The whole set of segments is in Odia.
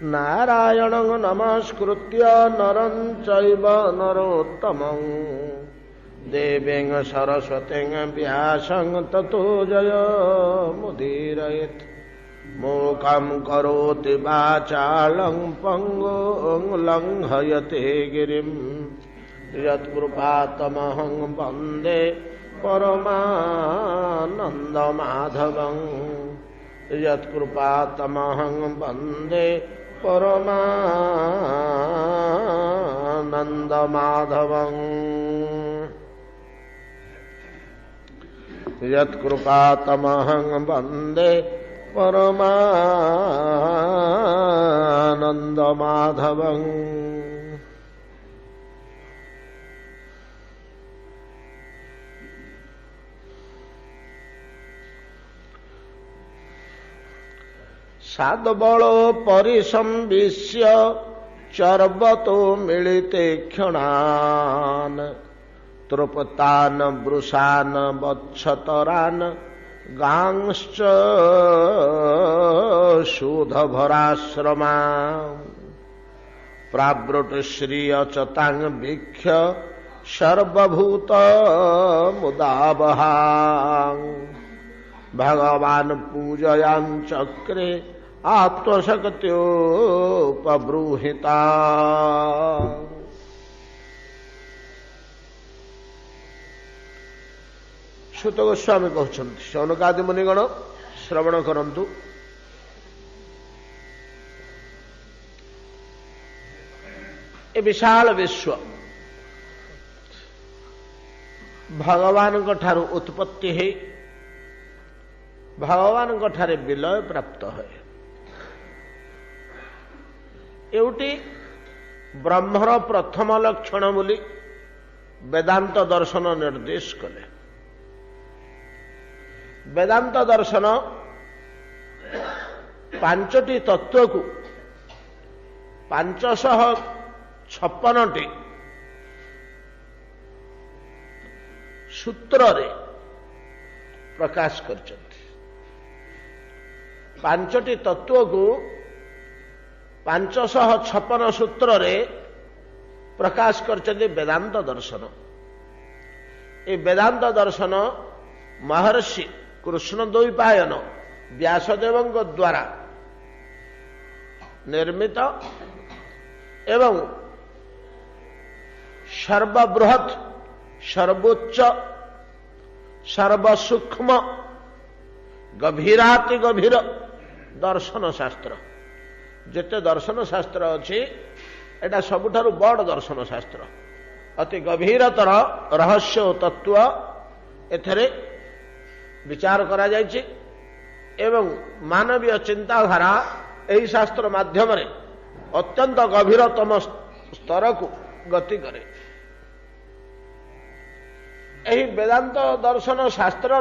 नारायणं नमस्कृत्य नरं चैव नरोत्तमं देवीं सरस्वतीं व्यासं ततो जयमुदीरयेत्। मूकं करोति वाचालं पङ्गुं लङ्घयते गिरिं यत्कृपातमहं वन्दे परमानन्दमाधवं यत्कृपातमहं वन्दे परमानन्दमाधवं यत्कृपातमहं वन्दे परमानन्दमाधवं। सादबलो परिसंविश्य चर्वतो मिलिते क्षणान् तृप्तान् वृषान् वत्सतरान् गांश्च शूधभराश्रमा प्रावृतश्रियचतां वीक्ष्य सर्वभूतमुदावहां भगवान् पूजयां चक्रे आत्मशक्त्योपबृहिता। सुत गोस्वामी कहते शौनकादि मुनिगण श्रवण करंतु। ए विशाल विश्व भगवान ठारू उत्पत्ति है, भगवान ठारे विलय प्राप्त है। एवटी ब्रह्मर प्रथम लक्षण बोली वेदांत दर्शन निर्देश कले। वेदांत दर्शन पांचटी तत्व को 556 सूत्र रे प्रकाश करछन्ति। पांचटी तत्व को 556 सूत्र रे प्रकाश करछन्ति वेदांत दर्शन। ये वेदांत दर्शन महर्षि कृष्णद्वैपायन व्यासदेव द्वारा निर्मित एवं सर्वबृहत सर्वोच्च सर्वसूक्ष्म गभीराति गभीर दर्शन शास्त्र। जेते दर्शन शास्त्र अच्छी एटा सबुठारु बड़ दर्शन शास्त्र। अति गभीरतर रहस्य तत्व एथरे विचार करा जायछि एवं मानवीय चिंताधारा एही शास्त्र माध्यम रे अत्यंत गभीरतम स्तर को गति करे। एही वेदांत दर्शन शास्त्र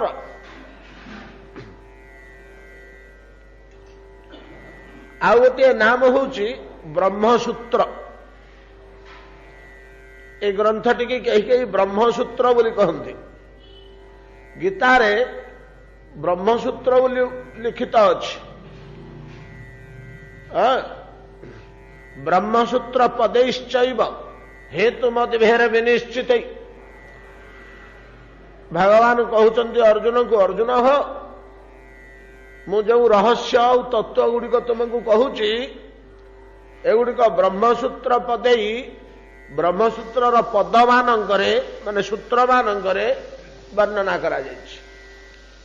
आउ गोटे नाम होची ब्रह्मसूत्र। ए ग्रंथटी की कहीं ब्रह्मसूत्र बोली कहते। गीतारे ब्रह्मसूत्र बोली लिखित अछि। ब्रह्मसूत्र पदैश्चैव हेतु मतभेद विनिश्चित। भगवान कहते अर्जुन को, अर्जुन हो मु जो रहस्य और तत्व गुड़िक तुमको कहूची एगुड़िक ब्रह्मसूत्र पदई ब्रह्मसूत्र पद मानकरे माने सूत्र मानकरे वर्णना करा जायछि।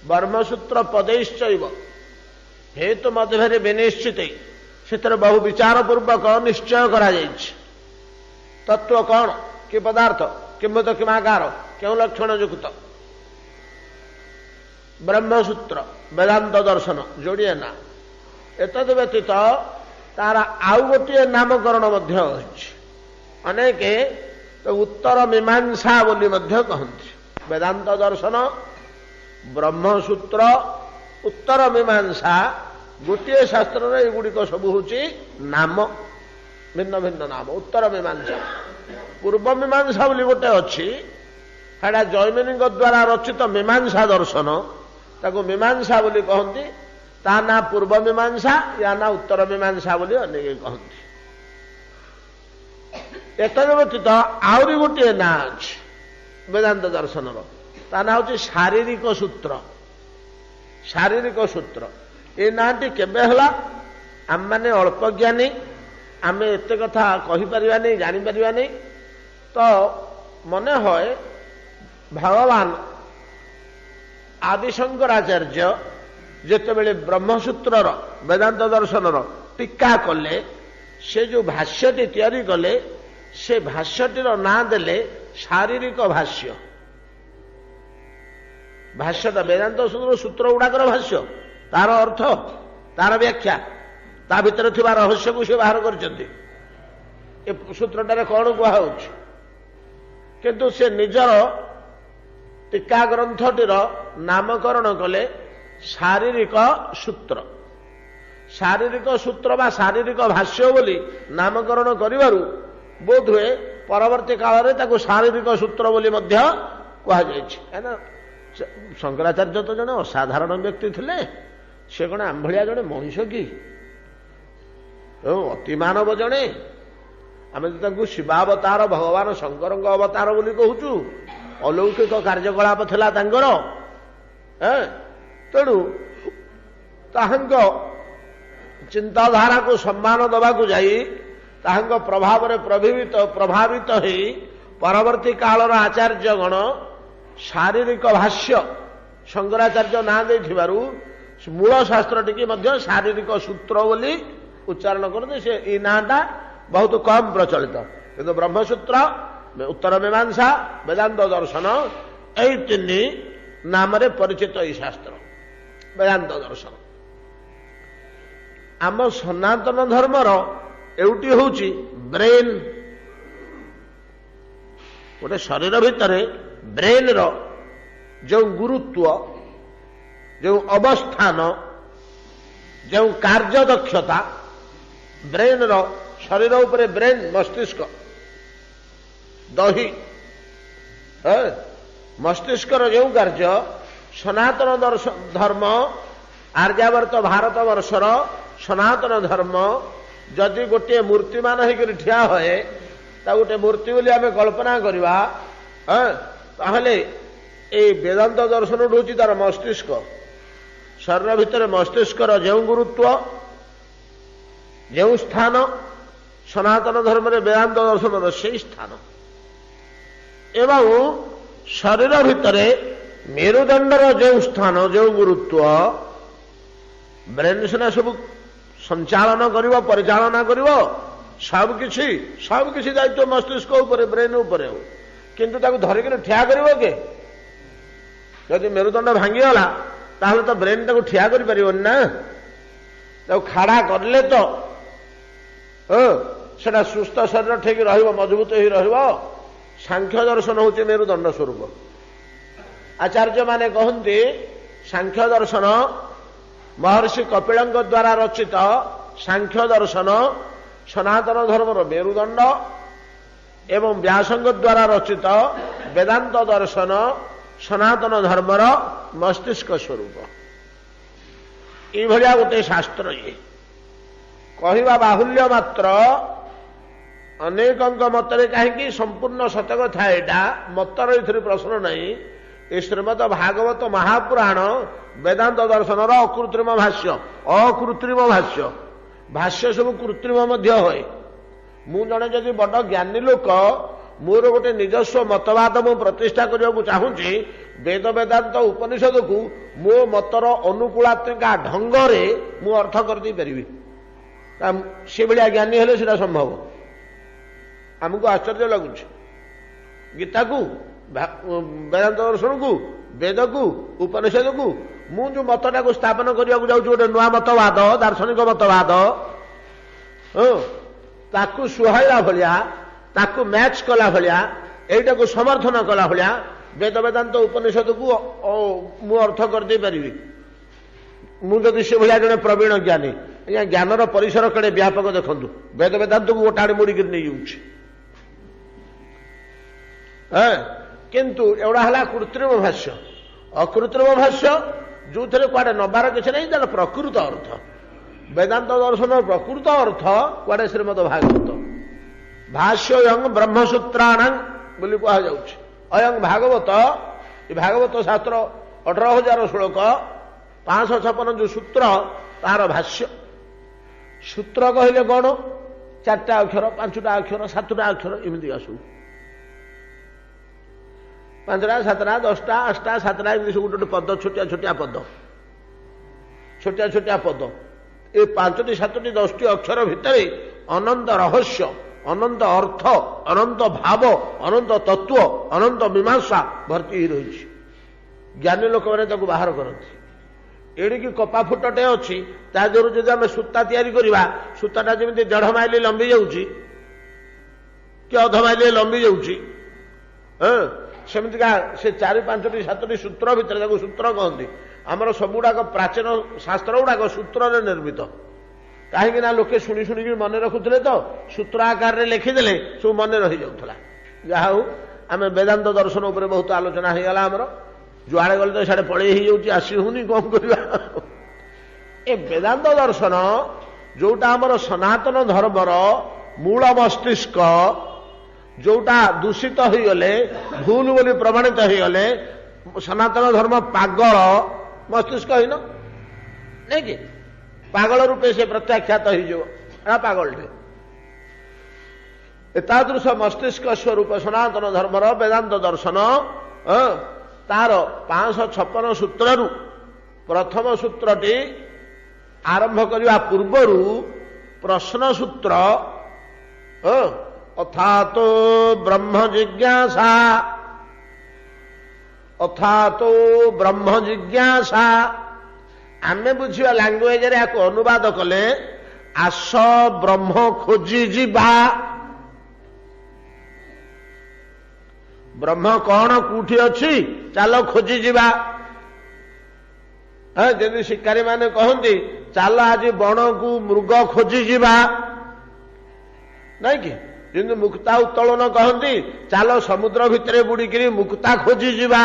ब्रह्मसूत्र पदैश्चैव हेतु मतभेद विनिश्चित से बहु विचार पूर्वक निश्चय करा जायछि। तत्व कौन कि पदार्थ किंबत किमाकार क्यों लक्षण युक्त ब्रह्मसूत्र वेदांत दर्शन जोड़िए ना। एतद व्यतीत तार आउ गोटे नामकरण मध्य अछि। अनेक तो उत्तर मीमांसा बोली मध्य कहन्ति। वेदांत दर्शन ब्रह्मसूत्र उत्तर मीमांसा गोटे शास्त्र रे एगुड़िक सब होची नाम भिन्न भिन्न नाम। उत्तर मीमांसा पूर्व मीमांसा बोली गोटे अच्छी जैमिनी द्वारा रचित मीमांसा दर्शन ताको मीमांसा बोली कहती ତା ନା ପୂର୍ବ ମୀମାଂସା, ୟା ନା ଉତ୍ତର ମୀମାଂସା ବୋଲି ଅନେକ କହନ୍ତି। ଏତଦ ବ୍ୟତୀତ ଆହୁରି ଗୋଟିଏ ନାଁ ଅଛି ବେଦାନ୍ତ ଦର୍ଶନର, ତା ନାଁ ହେଉଛି ଶାରୀରିକ ସୂତ୍ର। ଶାରୀରିକ ସୂତ୍ର ଏ ନାଁଟି କେବେ ହେଲା? ଆମମାନେ ଅଳ୍ପ ଜ୍ଞାନୀ, ଆମେ ଏତେ କଥା କହିପାରିବାନି, ଜାଣିପାରିବାନି। ତ ମନେ ହୁଏ ଭଗବାନ ଆଦିଶଙ୍କରାଚାର୍ଯ୍ୟ ଯେତେବେଳେ ବ୍ରହ୍ମସୂତ୍ରର ବେଦାନ୍ତ ଦର୍ଶନର ଟୀକା କଲେ, ସେ ଯେଉଁ ଭାଷ୍ୟଟି ତିଆରି କଲେ, ସେ ଭାଷ୍ୟଟିର ନାଁ ଦେଲେ ଶାରୀରିକ ଭାଷ୍ୟ। ଭାଷ୍ୟଟା ବେଦାନ୍ତ ସୂତ୍ର ଗୁଡାକର ଭାଷ୍ୟ, ତାର ଅର୍ଥ, ତାର ବ୍ୟାଖ୍ୟା, ତା ଭିତରେ ଥିବା ରହସ୍ୟକୁ ସେ ବାହାର କରିଛନ୍ତି। ଏ ସୂତ୍ରଟାରେ କ'ଣ କୁହାଯାଉଛି? କିନ୍ତୁ ସେ ନିଜର ଟୀକା ଗ୍ରନ୍ଥଟିର ନାମକରଣ କଲେ ଶାରୀରିକ ସୂତ୍ର। ଶାରୀରିକ ସୂତ୍ର ବା ଶାରୀରିକ ଭାଷ୍ୟ ବୋଲି ନାମକରଣ କରିବାରୁ ବୋଧହୁଏ ପରବର୍ତ୍ତୀ କାଳରେ ତାକୁ ଶାରୀରିକ ସୂତ୍ର ବୋଲି ମଧ୍ୟ କୁହାଯାଇଛି। କାହିଁକିନା ଶଙ୍କରାଚାର୍ଯ୍ୟ ତ ଜଣେ ଅସାଧାରଣ ବ୍ୟକ୍ତି ଥିଲେ। ସେ କ'ଣ ଆମ୍ଭଳିଆ ଜଣେ ମଣିଷ କି? ଅତି ମାନବ ଜଣେ। ଆମେ ତ ତାଙ୍କୁ ଶିବାବତାର, ଭଗବାନ ଶଙ୍କରଙ୍କ ଅବତାର ବୋଲି କହୁଛୁ। ଅଲୌକିକ କାର୍ଯ୍ୟକଳାପ ଥିଲା ତାଙ୍କର। ତେଣୁ ତାହାଙ୍କ ଚିନ୍ତାଧାରାକୁ ସମ୍ମାନ ଦେବାକୁ ଯାଇ, ତାହାଙ୍କ ପ୍ରଭାବରେ ପ୍ରଭାବିତ ହୋଇ ପରବର୍ତ୍ତୀ କାଳର ଆଚାର୍ଯ୍ୟଗଣ ଶାରୀରିକ ଭାଷ୍ୟ ଶଙ୍କରାଚାର୍ଯ୍ୟ ନାଁ ଦେଇଥିବାରୁ ମୂଳ ଶାସ୍ତ୍ରଟିକି ମଧ୍ୟ ଶାରୀରିକ ସୂତ୍ର ବୋଲି ଉଚ୍ଚାରଣ କରନ୍ତି। ସେ ଏଇ ନାଁଟା ବହୁତ କମ୍ ପ୍ରଚଳିତ। କିନ୍ତୁ ବ୍ରହ୍ମସୂତ୍ର, ଉତ୍ତର ମୀମାଂସା, ବେଦାନ୍ତ ଦର୍ଶନ, ଏଇ ତିନି ନାମରେ ପରିଚିତ ଏଇ ଶାସ୍ତ୍ର ବେଦାନ୍ତ ଦର୍ଶନ। ଆମ ସନାତନ ଧର୍ମର ଏଉଟି ହେଉଛି ବ୍ରେନ୍। ଗୋଟେ ଶରୀର ଭିତରେ ବ୍ରେନ୍ର ଯେଉଁ ଗୁରୁତ୍ୱ, ଯେଉଁ ଅବସ୍ଥାନ, ଯେଉଁ କାର୍ଯ୍ୟଦକ୍ଷତା, ବ୍ରେନ୍ର ଶରୀର ଉପରେ ବ୍ରେନ୍, ମସ୍ତିଷ୍କ, ଦହି, ମସ୍ତିଷ୍କର ଯେଉଁ କାର୍ଯ୍ୟ, ସନାତନ ଧର୍ମ, ଆର୍ଯ୍ୟାବର୍ତ ଭାରତବର୍ଷର ସନାତନ ଧର୍ମ ଯଦି ଗୋଟିଏ ମୂର୍ତ୍ତିମାନ ହେଇକରି ଠିଆ ହୁଏ, ତା ଗୋଟେ ମୂର୍ତ୍ତି ବୋଲି ଆମେ କଳ୍ପନା କରିବା, ତାହେଲେ ଏଇ ବେଦାନ୍ତ ଦର୍ଶନ ହେଉଛି ତାର ମସ୍ତିଷ୍କ। ଶରୀର ଭିତରେ ମସ୍ତିଷ୍କର ଯେଉଁ ଗୁରୁତ୍ୱ, ଯେଉଁ ସ୍ଥାନ, ସନାତନ ଧର୍ମରେ ବେଦାନ୍ତ ଦର୍ଶନର ସେହି ସ୍ଥାନ। ଏବଂ ଶରୀର ଭିତରେ ମେରୁଦଣ୍ଡର ଯେଉଁ ସ୍ଥାନ, ଯେଉଁ ଗୁରୁତ୍ୱ, ବ୍ରେନ୍ ସିନା ସବୁ ସଞ୍ଚାଳନ କରିବ, ପରିଚାଳନା କରିବ, ସବୁକିଛି ଦାୟିତ୍ୱ ମସ୍ତିଷ୍କ ଉପରେ, ବ୍ରେନ୍ ଉପରେ। କିନ୍ତୁ ତାକୁ ଧରିକିରି ଠିଆ କରିବ କିଏ? ଯଦି ମେରୁଦଣ୍ଡ ଭାଙ୍ଗିଗଲା ତାହେଲେ ତ ବ୍ରେନ୍ ତାକୁ ଠିଆ କରିପାରିବନି ନା। ତାକୁ ଖାଡ଼ା କରିଲେ ତ ସେଟା ସୁସ୍ଥ ଶରୀର ଠିକ୍ ରହିବ, ମଜବୁତ ହେଇ ରହିବ। ସାଂଖ୍ୟ ଦର୍ଶନ ହେଉଛି ମେରୁଦଣ୍ଡ ସ୍ୱରୂପ। ଆଚାର୍ଯ୍ୟମାନେ କହନ୍ତି ସାଂଖ୍ୟ ଦର୍ଶନ ମହର୍ଷି କପିଳଙ୍କ ଦ୍ୱାରା ରଚିତ ସାଂଖ୍ୟ ଦର୍ଶନ ସନାତନ ଧର୍ମର ମେରୁଦଣ୍ଡ ଏବଂ ବ୍ୟାସଙ୍କ ଦ୍ୱାରା ରଚିତ ବେଦାନ୍ତ ଦର୍ଶନ ସନାତନ ଧର୍ମର ମସ୍ତିଷ୍କ ସ୍ୱରୂପ। ଏଇଭଳିଆ ଗୋଟେ ଶାସ୍ତ୍ର ଇଏ। କହିବା ବାହୁଲ୍ୟ ମାତ୍ର, ଅନେକଙ୍କ ମତରେ କାହିଁକି ସମ୍ପୂର୍ଣ୍ଣ ସତକଥା ଏଇଟା, ମତର ଏଥିରେ ପ୍ରଶ୍ନ ନାହିଁ। ଏ ଶ୍ରୀମଦ ଭାଗବତ ମହାପୁରାଣ ବେଦାନ୍ତ ଦର୍ଶନର ଅକୃତ୍ରିମ ଭାଷ୍ୟ। ଅକୃତ୍ରିମ ଭାଷ୍ୟ, ଭାଷ୍ୟ ସବୁ କୃତ୍ରିମ ମଧ୍ୟ ହୁଏ। ମୁଁ ଜଣେ ଯଦି ବଡ଼ ଜ୍ଞାନୀ ଲୋକ, ମୋର ଗୋଟେ ନିଜସ୍ୱ ମତବାଦ ମୁଁ ପ୍ରତିଷ୍ଠା କରିବାକୁ ଚାହୁଁଛି, ବେଦ ବେଦାନ୍ତ ଉପନିଷଦକୁ ମୋ ମତର ଅନୁକୂଳାତ୍ମିକା ଢଙ୍ଗରେ ମୁଁ ଅର୍ଥ କରିଦେଇ ପାରିବି। ସେଭଳିଆ ଜ୍ଞାନୀ ହେଲେ ସେଟା ସମ୍ଭବ। ଆମକୁ ଆଶ୍ଚର୍ଯ୍ୟ ଲାଗୁଛି। ଗୀତାକୁ, ବେଦାନ୍ତ ଦର୍ଶନକୁ, ବେଦକୁ, ଉପନିଷଦକୁ ମୁଁ ଯେଉଁ ମତଟାକୁ ସ୍ଥାପନ କରିବାକୁ ଯାଉଛି, ଗୋଟେ ନୂଆ ମତବାଦ, ଦାର୍ଶନିକ ମତବାଦ, ତାକୁ ସୁହାଇଲା ଭଳିଆ, ତାକୁ ମ୍ୟାଚ୍ କଲା ଭଳିଆ, ଏଇଟାକୁ ସମର୍ଥନ କଲା ଭଳିଆ ବେଦ ବେଦାନ୍ତ ଉପନିଷଦକୁ ମୁଁ ଅର୍ଥ କରିଦେଇ ପାରିବି ମୁଁ ଯଦି ସେଭଳିଆ ଜଣେ ପ୍ରବୀଣ ଜ୍ଞାନୀ। ଆଜ୍ଞା, ଜ୍ଞାନର ପରିସର କେଡ଼େ ବ୍ୟାପକ ଦେଖନ୍ତୁ। ବେଦ ବେଦାନ୍ତକୁ ଗୋଟେ ଆଡ଼େ ମୋଡ଼ିକିରି ନେଇଯାଉଛି। କିନ୍ତୁ ଏଗୁଡ଼ା ହେଲା କୃତ୍ରିମ ଭାଷ୍ୟ। ଅକୃତ୍ରିମ ଭାଷ୍ୟ जो थे कुआडे नबार किसी नहीं तार प्रकृत अर्थ वेदांत दर्शन प्रकृत अर्थ कुआडे श्रीमद भागवत भाष्ययं ब्रह्मसूत्राण बोली कहुच्छे अयं भागवत ये भागवत शास्त्र 18,000 श्लोक 556 जो सूत्र तार भाष्य सूत्र कहले कौन 4टा अक्षर 5टा अक्षर 7टा अक्षर एमती आसू 5टा 7टा 10टा 8टा 7टा एमती सब गोटे पद छोटिया छोटिया पद ये 5टी 7टी 10टी अक्षर भितर अनंत रहस्य अनंत अर्थ अनंत भाव अनंत तत्व अनंत मीमांसा भर्ती रही ज्ञानी लोक मैंने बाहर करती एड़िकी कपा फुटटे अच्छी तादर जब आम सूता तैयारी करवा सूताटा जमी 1.5 माइल लंबी जाऊँगी कि अध माइल लंबी जाऊँगी सेमतिका से 4-5टी 7टी सूत्र भितर सूत्र कहती आमर सबुड़ाक प्राचीन शास्त्र गुड़ाक सूत्र निर्मित कहीं लोके शुणी शुणिकी मन रखुले तो सूत्र आकार लिखिदे सब मन रही जाऊला जहा आम वेदांत दर्शन उपर बहुत आलोचना होगा आमर जुआड़े गले तो साढ़े पड़े ही जाऊँगी आसी हूनी कौन करवा ए वेदांत दर्शन जोटा आमर सनातन धर्मर मूल मस्तिष्क जोटा दूषित हो गले भूल बोली प्रमाणित हो गले सनातन धर्म पागल मस्तिष्क ही नहीं कि पागल रूपे से प्रत्याख्यात हो पागलटे एतादृश मस्तिष्क स्वरूप सनातन धर्मर वेदांत दर्शन तार 556 सूत्रु प्रथम सूत्रटी आरंभ करने पूर्वर प्रश्न सूत्र अथातो ब्रह्म जिज्ञासा आमे बुझा लांगुएज अनुवाद कले आस ब्रह्म खोजी जीवा ब्रह्म कौन कौटी अच्छी चल खोजी जीवा जदि शिकारी माने कहती चल आज बण को मृग खोजी जीवा नहीं कि जमी मुक्ता उत्तोलन कहती चल समुद्र भितर बुड़िकी मुक्ता खोजी जीवा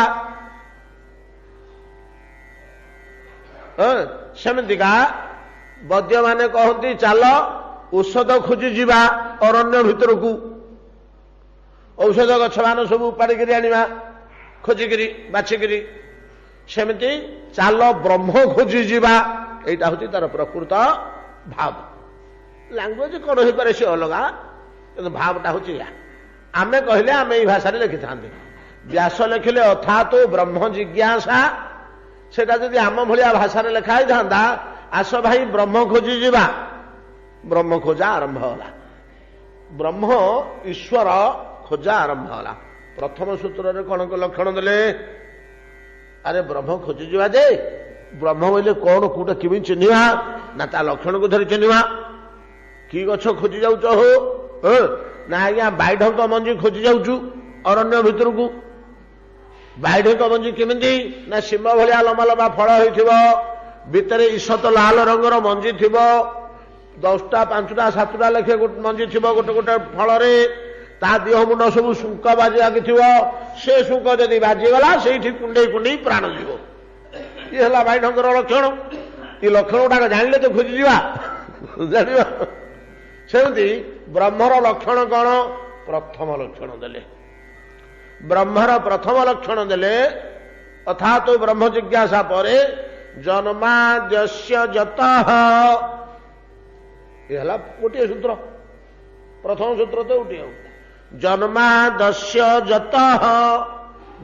सेमतिका वैद्य माने कहती चल औषध खोजी जीवा अरण्य भितर को औषध गछ मान सब उपाड़ी आनिबा खोजिकी बाछिकी सेमती चाल ब्रह्म खोजी जीवा एटा हूँ तार प्रकृत भाव लांगुएज कौन हो पारे सी अलग कि भावटा हूँ या आम कहले आम ये भाषा लिखि था व्यास लिखिले अथा तो ब्रह्म जिज्ञासा सेटा जदि आम भाया भाषा लिखाई था आस भाई ब्रह्म खोजी जीवा ब्रह्म खोजा आरंभ होला ब्रह्म ईश्वर खोजा आरंभ होला प्रथम सूत्र कौन को लक्षण देले अरे ब्रह्म खोजी जीवा जे ब्रह्म बोले कौन कौटा किमी चिन्हवा ना ता लक्षण को धरी चिन्हवा कि गछ खोजी जाऊच हो ना आज्ञा बाइढंक मंजी खोजी जाऊचु अरण्य भितर को बाइढंक मंजी केमिति ना सिंह भलिया लंबा लंबा फल होइथिबो भितरे ईषत लाल रंगर मंजी थिबो 10टा 5टा 7टा लेखे मंजी थिबो गोटे गोटे फल रे ता देह मुंड सब शुंक बाजी आगिथिबो से शुंक जदि बाजीगला सेठी कुंडे कुंडे प्राण जीव ये हला बाइढंकर लक्षण ये लक्षण गुड़ाक जानिले तो खोजी जीवा जानिबा सेमती ब्रह्मर लक्षण कौन प्रथम लक्षण देले ब्रह्मर प्रथम लक्षण देले अथा तो ब्रह्म जिज्ञासा परे जन्माद्यस्य जतः ये हला गोटे सूत्र प्रथम सूत्र तो उठी जन्माद्यस्य जतः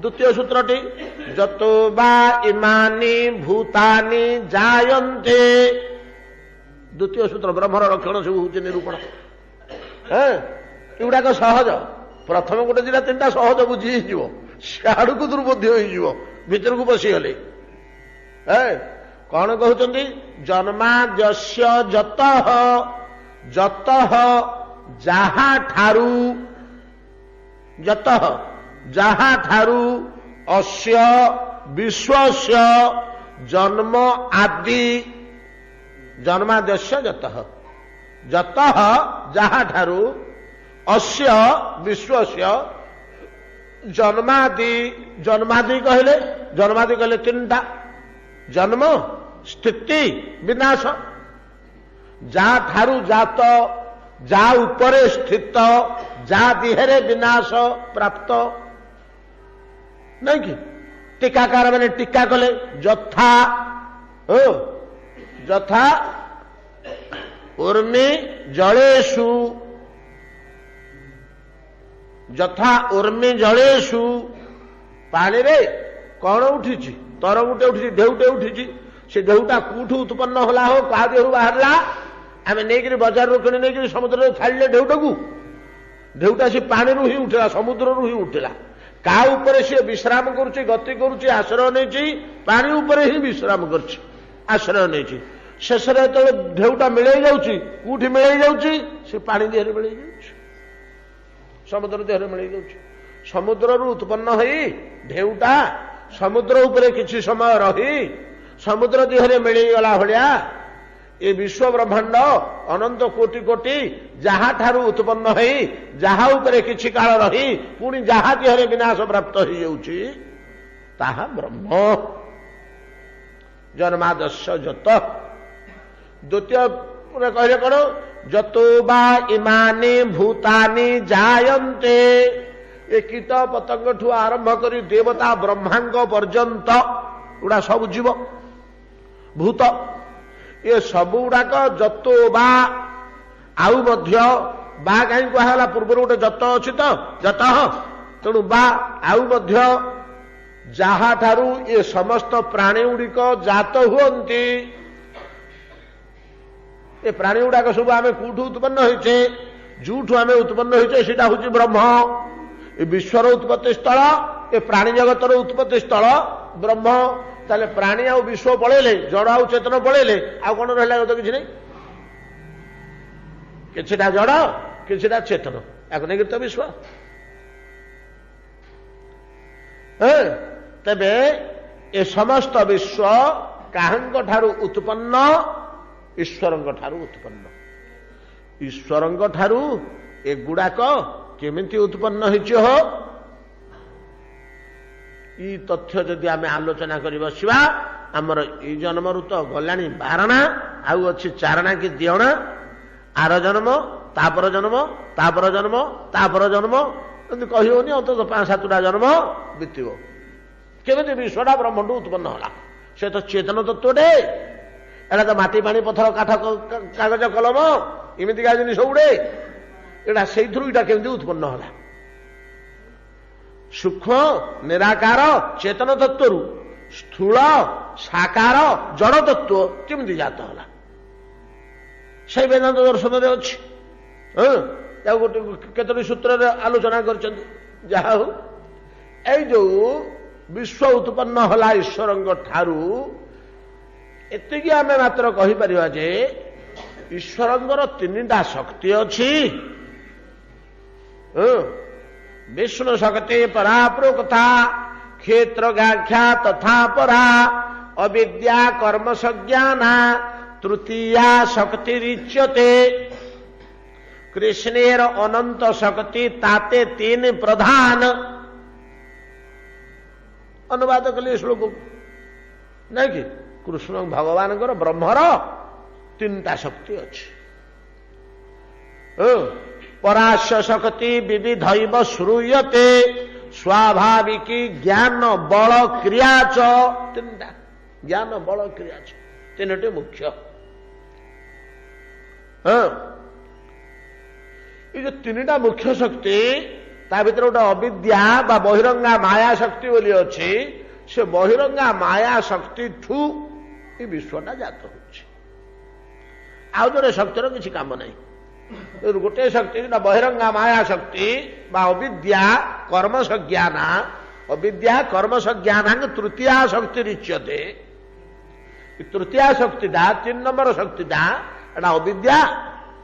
द्वितीय सूत्रटी जतो बा इमानि भूतानि जायन्ते द्वितीय सूत्र ब्रह्मर लक्षण सब हूँ निरूपण एगुड़ाक सहज प्रथम गोटे 2-3टा सहज बुझी सियाड़ को दुर्बुद्धि हो भीतर को पशिगले कौन कहते जन्माद्यस्य जतः जतः जहा ठारू अस्य विश्वस्य जन्म आदि जन्माद्यस्य जतः जतः जहा ठारू अस्य विश्वस्य जन्मादि कहले 3टा जन्म स्थिति विनाश जा ठारू जात जा उपरे स्थित जा दिहरे विनाश प्राप्त नहीं कि टीकाकार मैंने टीका कले जथा जथा उर्मी जलेषु जथा उर्मी जलेषु पानी रे कौन उठी तर गुटे उठी ढेउटे उठी से ढेउटा कौठू उत्पन्न होला हो क्या देहू बाहरला आम नहीं बजार किणी नहीं समुद्र छाड़े ढेउटा को ढेउटा से पानी ही उठला समुद्र ही उठला का ऊपर सी विश्राम करुच्ची गति करुच्ची आश्रय नहीं पानी ऊपर ही विश्राम करुच्ची आश्रय नहीं शेष जो ढेउटा मिले जाऊँगी मिले जाऊँगी से पानी देहरे मिले जाऊँ समुद्र देहरे मिले जाऊँ समुद्र उत्पन्न हो ढेउटा समुद्र उपरे किसी समय रही समुद्र देहरे मिलगला भाया ये विश्व ब्रह्मांड अनंत कोटि कोटि जहा ठारू उत्पन्न हो जहा उपरे किछि काल रही पुणी जहा देहरे विनाश प्राप्त हो जाउछि ताहा ब्रह्म जन्मादस्य जत द्वितीय कहले कौन जतो बा इमानि भूतानि जायन्ते ये कीट पतंग ठू आरंभ करी देवता ब्रह्मांग पर्यंत गुड़ा सब जीव भूत ये सब गुड़ाक जतो बा आउ मध्य बा कहीं कहला पूर्व गोटे जत अच्छी तो जत तेणु बा आउ मध्य जहा ठारू ये समस्त प्राणी गुड़िक जात हुअन्ति ये प्राणी गुड़ाक सब आम कौठू उत्पन्न होइछे जोठू आम उत्पन्न होइछे सेटा होछि ब्रह्म ये विश्वर उत्पत्ति स्थल ये प्राणी जगतर उत्पत्ति स्थल ब्रह्म ताले प्राणी आ विश्व पलैले जड़ आ चेतन पलैले आ कौन रहा तो किसी नहीं किछिटा जड़ किछिटा चेतन या नहीं तो विश्व तेबे ये समस्त विश्व काहंक ठारू उत्पन्न ईश्वरंक ठारू उत्पन्न ईश्वरंक ठारू ए गुड़ाक केमिति उत्पन्न हो ई तथ्य जदि आम आलोचना कर बसवा आमर ई जन्म तो गलानी 12 आउ अच्छी 4 कि 2 आर जन्म तापर जन्म तापर जन्म तापर जन्म कही होनी अंत 5-7टा जन्म बीतव केमी विश्वटा ब्रह्मांड उत्पन्न होला से तो चेतन तत्वटे एटा तो माटी पानी पथर काठ कागज कलम इमितिका जिनिस गुड़े एटा से केमी उत्पन्न होला सूक्ष्म निराकार चेतन तत्व स्थूल साकार जड़ तत्व केमी जात होला से वेदांत दर्शन में अच्छी गोटे केतोटी सूत्र आलोचना कर जहा हो जो विश्व उत्पन्न होला ईश्वर ठारू एतिकी आमे मात्र कहीपर जे ईश्वर 3टा शक्ति अच्छी विष्णु शक्ति परा प्रोक्ता क्षेत्र गाख्या तथा परा अविद्या कर्म संज्ञाना तृतीया शक्ति रिच्यते कृष्णेर अनंत शक्ति ताते 3 प्रधान अनुवाद कले श्लोक नहीं कि कृष्ण भगवान ब्रह्मर 3टा शक्ति अच्छी पराश्य शक्ति विविधैव श्रूयते स्वाभाविकी ज्ञान बल क्रिया च 3टा ज्ञान बल क्रिया 3टे मुख्य ये जो 3टा मुख्य शक्ति ता भीतर गोटे अविद्या बा बहिरंगा माया शक्ति बोली अच्छी से बहिरंगा माया शक्ति ठू ये विश्वटा जात होछि आउ जोरे शक्तिर किसी काम नहीं गोटे शक्ति बहिरंगा माया शक्ति बा अविद्या कर्म संज्ञाना अविद्या कर्म संज्ञाना तृतीया शक्ति रिच्यते तृतीया शक्तिटा 3 नंबर शक्तिटा एटा अविद्या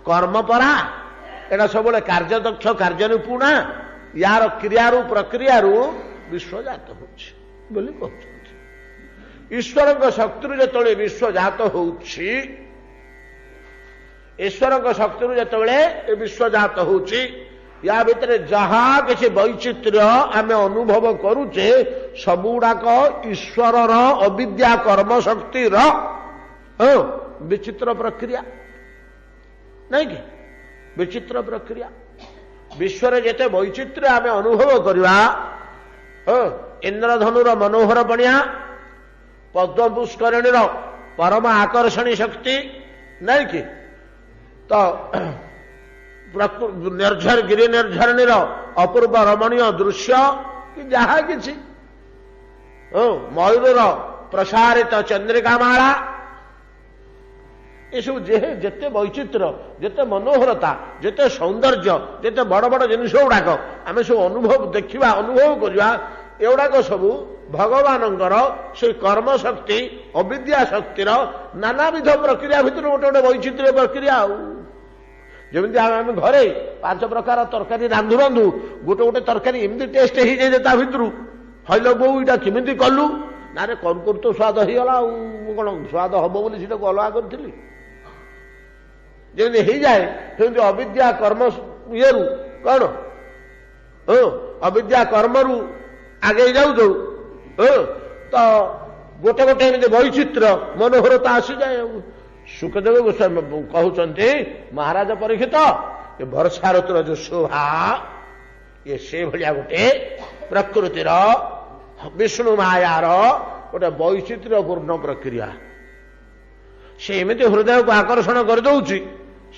कर्मपरा एटा सब कार्य दक्ष कार्य निपुणा यार क्रियारू प्रक्रियारू विश्वजात होछि बोली कहते ईश्वर शक्ति जो विश्वजात होछि ईश्वर शक्ति जो विश्वजात होछि या भितर जहा किसी वैचित्र्य आम अनुभव करुचे सबुड़ाक ईश्वर अविद्या कर्म शक्ति विचित्र प्रक्रिया नहीं कि विचित्र प्रक्रिया विश्व जेते वैचित्र्य आम अनुभव करवा इंद्रधनुर मनोहर बणिया पद्म पुष्करिणी परम आकर्षणी शक्ति नहीं कि तो निर्झर गिरी निर्झरणी अपूर्व रमणीय दृश्य कि जहा कि मयूर प्रसारित चंद्रिकामाला ये सब जेते वैचित्र जेते मनोहरता जेते सौंदर्य जेते बड़ बड़ जिनिस गुड़ाक आम सब अनुभव देखा अनुभव करवा एगुड़ाक सबू भगवानंकर से कर्म शक्ति अविद्या शक्तिर नानाविध प्रक्रिया भितर गोटे गोटे वैचित्र्य प्रक्रिया जमी आम घरे 5 प्रकार तरकारी रांधु रांधु गोटे गोटे तरकारी एमती टेस्ट हो जाए भितर हईल बो इटा केमी कलु ना रे करू करू तो स्वाद होगला कौन स्वाद हम बोली अलग करी जमी हो जाए सेमती अविद्या कर्म ये कौन अविद्या कर्मरु आगे जाऊ तो गोटे गोटे एमती वैचित्र मनोहरता आसी जाए सुखदेव गोस्वामी कहते महाराज परीक्षित ये वर्षा ऋतुर जो शोभा ये से भाया गोटे प्रकृतिर विष्णु मायार गोटे वैचित्र्यपूर्ण प्रक्रिया से एमती हृदय को आकर्षण कर दौची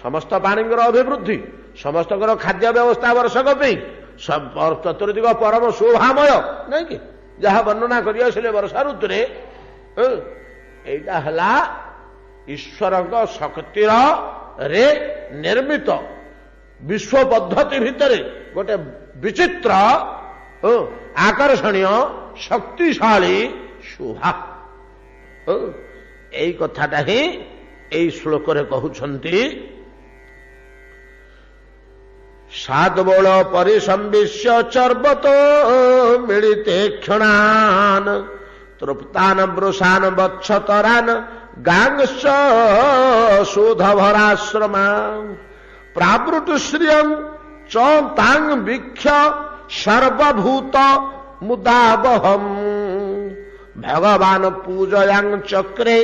समस्त पाणीर अभिवृद्धि समस्त खाद्य व्यवस्था वर्षक चतुर्दिग परम शोभामय नहीं कि जहाँ वर्णना कर वर्षा ऋतु यहाँ ईश्वर शक्तिर रे निर्मित विश्व पद्धति भितर गोटे विचित्र आकर्षणीय शक्तिशाली शोभा यही कथाटा ही यही श्लोक रे कहउछंती साधबोल परिसंविश्य चर्बतो मिलिते क्षणान तृप्तान वृषान वत्सतरान गांगश शोधभराश्रमा प्रावृत श्रियं चौतांग वीक्ष सर्वभूत मुदावहम भगवान पूजयां चक्रे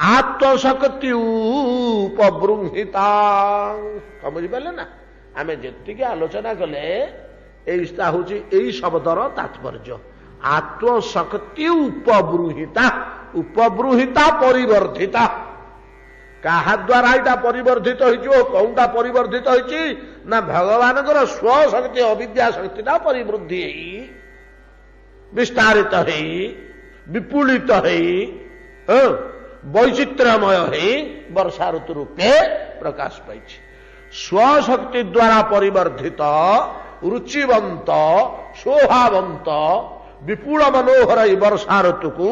आत्मशक्ति उपबृंहिता समझ पारे ना आम जी आलोचना कले यही हूँ यही शब्दर तात्पर्य आत्मशक्ति उपबृंहिता उपबृंहिता परिवर्धिता क्या द्वारा यहाँ परिवर्धित हो कौनटा परिवर्धित होती ना भगवान स्वशक्ति अविद्या शक्ति परिवृद्धि विस्तारित है विपुलित है वैचित्र्यमय है वर्षा ऋतु रूपे प्रकाश पाई स्वशक्ति द्वारा परिवर्धित रुचिवंत शोभावंत विपुल मनोहर वर्षा ऋतु को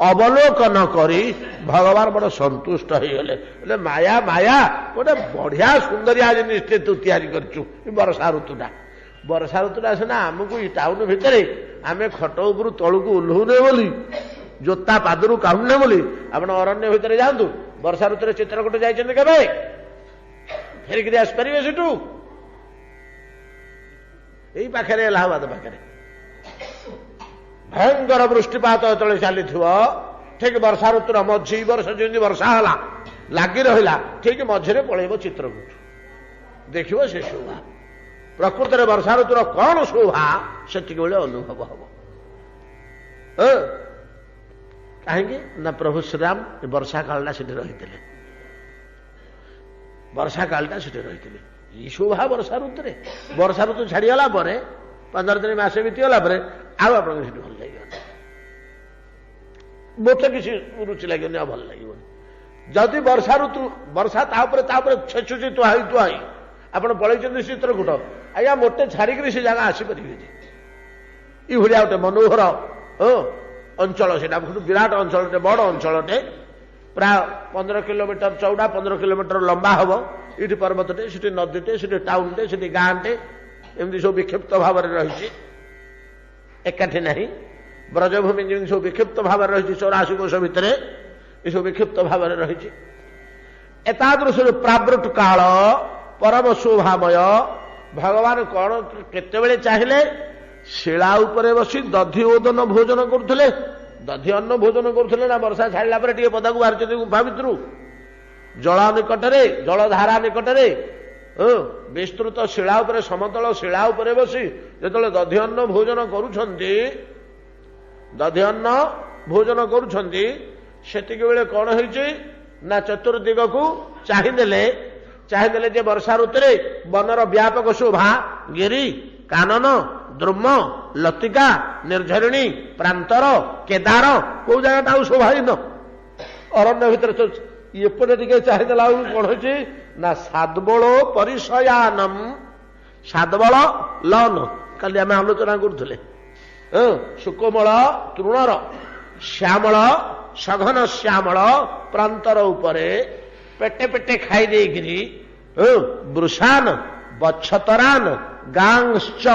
अवलोकन करी भगवान बड़ संतुष्ट हो माया माया गोटे बढ़िया सुंदरिया जिनिस तू तैयारी करचु वर्षा ऋतुटा सीना आमको टाउन भितर आम खट उपर तलू को ओह्लौने बोली जोता पादरू काढ़ुने बोली आप अरण्य भितर जातु वर्षा ऋतु चित्रकूट जाइए केवे फेरिकी आसपारे सेठू यही पाखे इलाहाबाद पाखे भयंकर वृष्टिपात जो चली ठीक वर्षा ऋतुर मझी वर्ष जमी वर्षा है लगी रहा ठीक मझे पलैब चित्रकूट देखिए से शोभा प्रकृत में वर्षा ऋतुर कौन शोभा से अनुभव हम कहीं ना प्रभु श्रीराम वर्षा कालटा से रही वर्षा कालटा से रही ये शोभा वर्षा ऋतु छाड़गला 15 दिन मसे बीतीगला आप भल लगे मत किसी रुचि लगे भल लगे जदि वर्षा ऋतु वर्षा छेचुची तुहाई तुहाई आप पलैं चित्रकूट आज्ञा मोटे छाड़िक से जगह आसपारे ये भाया गोटे मनोहर अंचल से विराट अंचल बड़ अंचलटे प्राय 15 किलोमीटर चौड़ा 15 किलोमीटर लंबा हम ये पर्वतटे से नदीटे से टाउनटे से गाँटे एमती सब विक्षिप्त भाव रही एकाठी नहीं ब्रजभूमि जमी सब विक्षिप्त भाव रही 84 कोश भितर ये सब विक्षिप्त भाव रही एतादृश प्रावृत काल परम शोभामय ଭଗବାନ କଣ କେତେବେଳେ ଚାହିଁଲେ ଶିଳା ଉପରେ ବସି ଦଧି ଓଦନ ଭୋଜନ କରୁଥିଲେ, ଦଧି ଅନ୍ନ ଭୋଜନ କରୁଥିଲେ ନା ବର୍ଷା ଛାଡ଼ିଲା ପରେ ଟିକେ ପଦାକୁ ବାହାରିଛନ୍ତି ଗୁମ୍ଫା ଭିତରୁ, ଜଳ ନିକଟରେ, ଜଳଧାରା ନିକଟରେ, ବିସ୍ତୃତ ଶିଳା ଉପରେ, ସମତଳ ଶିଳା ଉପରେ ବସି ଯେତେବେଳେ ଦଧି ଅନ୍ନ ଭୋଜନ କରୁଛନ୍ତି, ଦଧି ଅନ୍ନ ଭୋଜନ କରୁଛନ୍ତି, ସେତିକି ବେଳେ କଣ ହେଇଛି ନା ଚତୁର୍ଦିଗକୁ ଚାହିଁଦେଲେ ଯେ ବର୍ଷା ଋତୁରେ ବନର ବ୍ୟାପକ ଶୋଭା, ଗିରି, କାନନ, ଦ୍ରୁମ, ଲତିକା, ନିର୍ଝରିଣୀ, ପ୍ରାନ୍ତର, କେଦାର, କୋଉ ଜାଗାଟା ଆଉ ଶୋଭାହୀନ, ଅରଣ୍ୟ ଭିତରେ ଏପଟେ ଟିକେ ଚାହିଁଦେଲା ଆଉ କଣ ହେଇଛି ନା ସାଦବଳ ପରିଶୟାନମ, ସାଦବଳ ଲନ, କାଲି ଆମେ ଆଲୋଚନା କରୁଥିଲେ, ସୁକୋମଳ ତୃଣର ଶ୍ୟାମଳ, ସଘନ ଶ୍ୟାମଳ ପ୍ରାନ୍ତର ଉପରେ ପେଟେ ପେଟେ ଖାଇ ଦେଇକିରି ବୃଷାନ, ବଚ୍ଛତରାନ, ଗାଂଶ୍ଚ,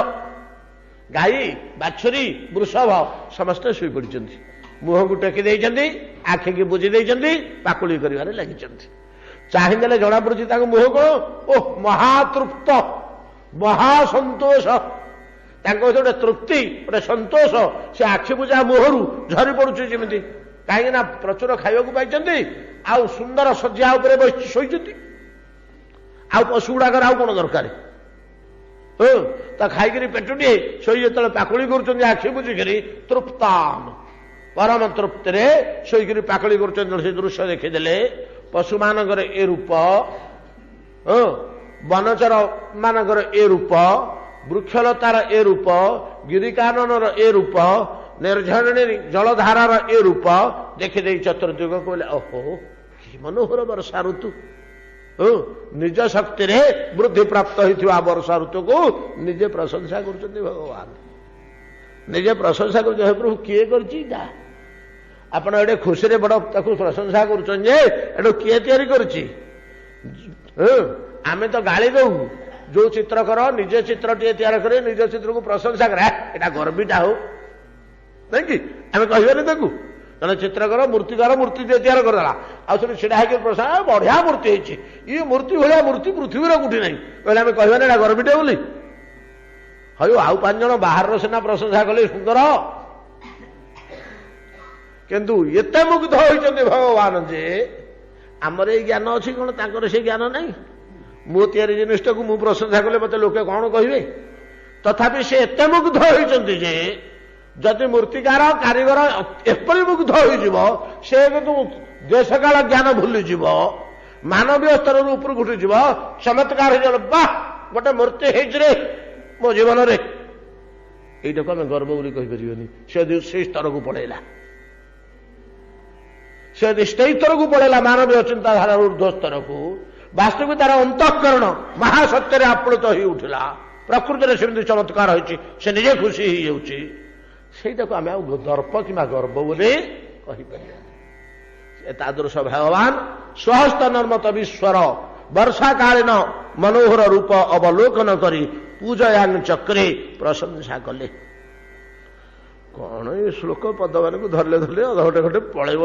ଗାଈ, ବାଛୁରୀ, ବୃଷଭ ସମସ୍ତେ ଶୋଇପଡ଼ିଛନ୍ତି, ମୁହଁକୁ ଟେକି ଦେଇଛନ୍ତି, ଆଖିକି ବୁଝି ଦେଇଛନ୍ତି, ପାକୁଳି କରିବାରେ ଲାଗିଛନ୍ତି। ଚାହିଁଦେଲେ ଜଣାପଡୁଛି ତାଙ୍କ ମୁହଁକୁ, ଓଃ ମହାତୃପ୍ତ, ମହାସନ୍ତୋଷ, ତାଙ୍କ ଗୋଟେ ତୃପ୍ତି, ଗୋଟେ ସନ୍ତୋଷ ସେ ଆଖି ବୁଝା ମୁହଁରୁ ଝରି ପଡୁଛି ଯେମିତି, କାହିଁକି ନା ପ୍ରଚୁର ଖାଇବାକୁ ପାଇଛନ୍ତି, ଆଉ ସୁନ୍ଦର ଶଯ୍ୟା ଉପରେ ଶୋଇଛନ୍ତି, ଆଉ ପଶୁ ଗୁଡାକର ଆଉ କଣ ଦରକାର, ତା ଖାଇକିରି ପେଟୁଟିଏ ଶୋଇ ଯେତେବେଳେ ପାକୁଳି କରୁଛନ୍ତି ଆଖି ବୁଝିକିରି, ତୃପ୍ତାନ, ପରମ ତୃପ୍ତିରେ ଶୋଇକିରି ପାକୁଳି କରୁଛନ୍ତି, ସେ ଦୃଶ୍ୟ ଦେଖିଦେଲେ ପଶୁମାନଙ୍କର ଏ ରୂପ, ବନଚର ମାନଙ୍କର ଏ ରୂପ, ବୃକ୍ଷଲତାର ଏ ରୂପ, ଗିରିକାନନର ଏ ରୂପ, ନିର୍ଝରିଣୀ ଜଳଧାରାର ଏ ରୂପ ଦେଖିଦେଇ ଚତୁର୍ଦିଗ କହିଲେ, ଓହୋ କି ମନୋହର ବର୍ଷା ଋତୁ, ନିଜ ଶକ୍ତିରେ ବୃଦ୍ଧି ପ୍ରାପ୍ତ ହୋଇଥିବା ବର୍ଷା ଋତୁକୁ ନିଜେ ପ୍ରଶଂସା କରୁଛନ୍ତି ଭଗବାନ, ନିଜେ ପ୍ରଶଂସା କରୁଛନ୍ତି। ହେ ପ୍ରଭୁ କିଏ କରିଛି ଯା, ଆପଣ ଏଠି ଖୁସିରେ ବଡ ତାକୁ ପ୍ରଶଂସା କରୁଛନ୍ତି ଯେ ଏଠୁ କିଏ ତିଆରି କରୁଛି, ଆମେ ତ ଗାଳି ଦଉ, ଯୋଉ ଚିତ୍ର କର ନିଜେ ଚିତ୍ରଟିଏ ତିଆରି କରି ନିଜ ଚିତ୍ରକୁ ପ୍ରଶଂସା କରେ, ଏଟା ଗର୍ବିଟା ହଉ ନାଇଁ କି, ଆମେ କହିବାନି ତାକୁ, ଜଣେ ଚିତ୍ରକର ମୂର୍ତ୍ତିକାର ମୂର୍ତ୍ତି ତିଆରି କରିଦେଲା, ଆଉ ସେଠି ଛିଡା ହେଇକି ପ୍ରଶଂସା, ବଢିଆ ମୂର୍ତ୍ତି ହେଇଛି, ଇଏ ମୂର୍ତ୍ତି ଭଳିଆ ମୂର୍ତ୍ତି ପୃଥିବୀର କୋଉଠି ନାହିଁ, କହିଲେ ଆମେ କହିବାନି ଏଟା ଗର୍ବିଟେ ବୋଲି, ହଉ ଆଉ 5 ଜଣ ବାହାରର ସିନା ପ୍ରଶଂସା କଲେ ସୁନ୍ଦର, କିନ୍ତୁ ଏତେ ମୁଗ୍ଧ ହୋଇଛନ୍ତି ଭଗବାନ ଯେ ଆମର ଏଇ ଜ୍ଞାନ ଅଛି କଣ, ତାଙ୍କର ସେ ଜ୍ଞାନ ନାହିଁ, ମୋ ତିଆରି ଜିନିଷଟାକୁ ମୁଁ ପ୍ରଶଂସା କଲେ ମତେ ଲୋକେ କଣ କହିବେ, ତଥାପି ସେ ଏତେ ମୁଗ୍ଧ ହୋଇଛନ୍ତି ଯେ ଯଦି ମୂର୍ତ୍ତିକାର କାରିଗର ଏପରି ମୁଗ୍ଧ ହୋଇଯିବ, ସେ କିନ୍ତୁ ଦେଶକାଳ ଜ୍ଞାନ ଭୁଲିଯିବ, ମାନବୀୟ ସ୍ତରରୁ ଉପରକୁ ଉଠିଯିବ, ଚମତ୍କାର ହେଇଯିବ, ବାଃ ଗୋଟେ ମୂର୍ତ୍ତି ହେଇଛି ରେ ମୋ ଜୀବନରେ, ଏଇଟାକୁ ଆମେ ଗର୍ବ ବୋଲି କହିପାରିବନି, ସେ ସେଇ ସ୍ତରକୁ ପଳେଇଲା, ସେ ସେଇ ସ୍ତରକୁ ପଳେଇଲା, ମାନବୀୟ ଚିନ୍ତାଧାରାର ଊର୍ଦ୍ଧ୍ୱ ସ୍ତରକୁ, ବାସ୍ତବିକ ତାର ଅନ୍ତଃକରଣ ମହାସତ୍ୟରେ ଆପ୍ଳୁତ ହେଇ ଉଠିଲା, ପ୍ରକୃତିରେ ସେମିତି ଚମତ୍କାର ହୋଇଛି, ସେ ନିଜେ ଖୁସି ହେଇଯାଉଛି, ସେଇଟାକୁ ଆମେ ଆଉ ଦର୍ପ କିମ୍ବା ଗର୍ବ ବୋଲି କହିପାରିବା। ତାଦୃଶ ଭଗବାନ ସ୍ୱହସ୍ତ ନିର୍ମତ ବିଶ୍ୱର ବର୍ଷାକାଳୀନ ମନୋହର ରୂପ ଅବଲୋକନ କରି ପୂଜୟାଂ ଚକ୍ରେ ପ୍ରଶଂସା କଲେ। କଣ ଏ ଶ୍ଲୋକ ପଦମାନଙ୍କୁ ଧରିଲେ ଅଧଘଟେ ଘଟେ ପଳେଇବ,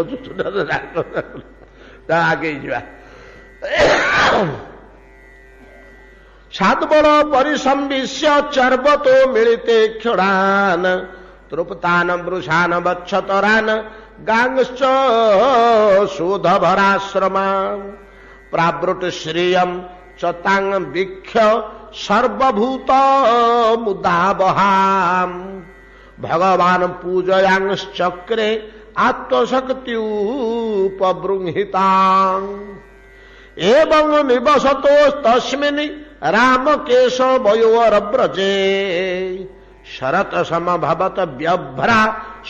ଆଗେଇ ଯିବା। ସାଦବଳ ପରିସମ୍ବିଶ୍ୟ ଚର୍ବତୋ ମିଳିତେ କ୍ଷଣାନ ତୃପ୍ତାନ ବୃଷାନ ବଚ୍ଛତରାନ ଗାଂଶ୍ଚ ଶୋଧଭରାଶ୍ରମା ପ୍ରାବୃଟ ଶ୍ରିୟଂ ଚତାଂ ବିକ୍ଷ ସର୍ବଭୂତ ମୁଦାବହାମ ଭଗବାନ ପୂଜୟାଂଶ୍ଚକ୍ରେ ଆତ୍ମଶକ୍ତି ଉପବୃଂହିତାଂ ଏବଂ ନିବସତୋ ତସ୍ମିନ୍ ରାମକେଶ ବୟୋର ବ୍ରଜେ ଶରତ ସମଭବତ ବ୍ୟଭ୍ରା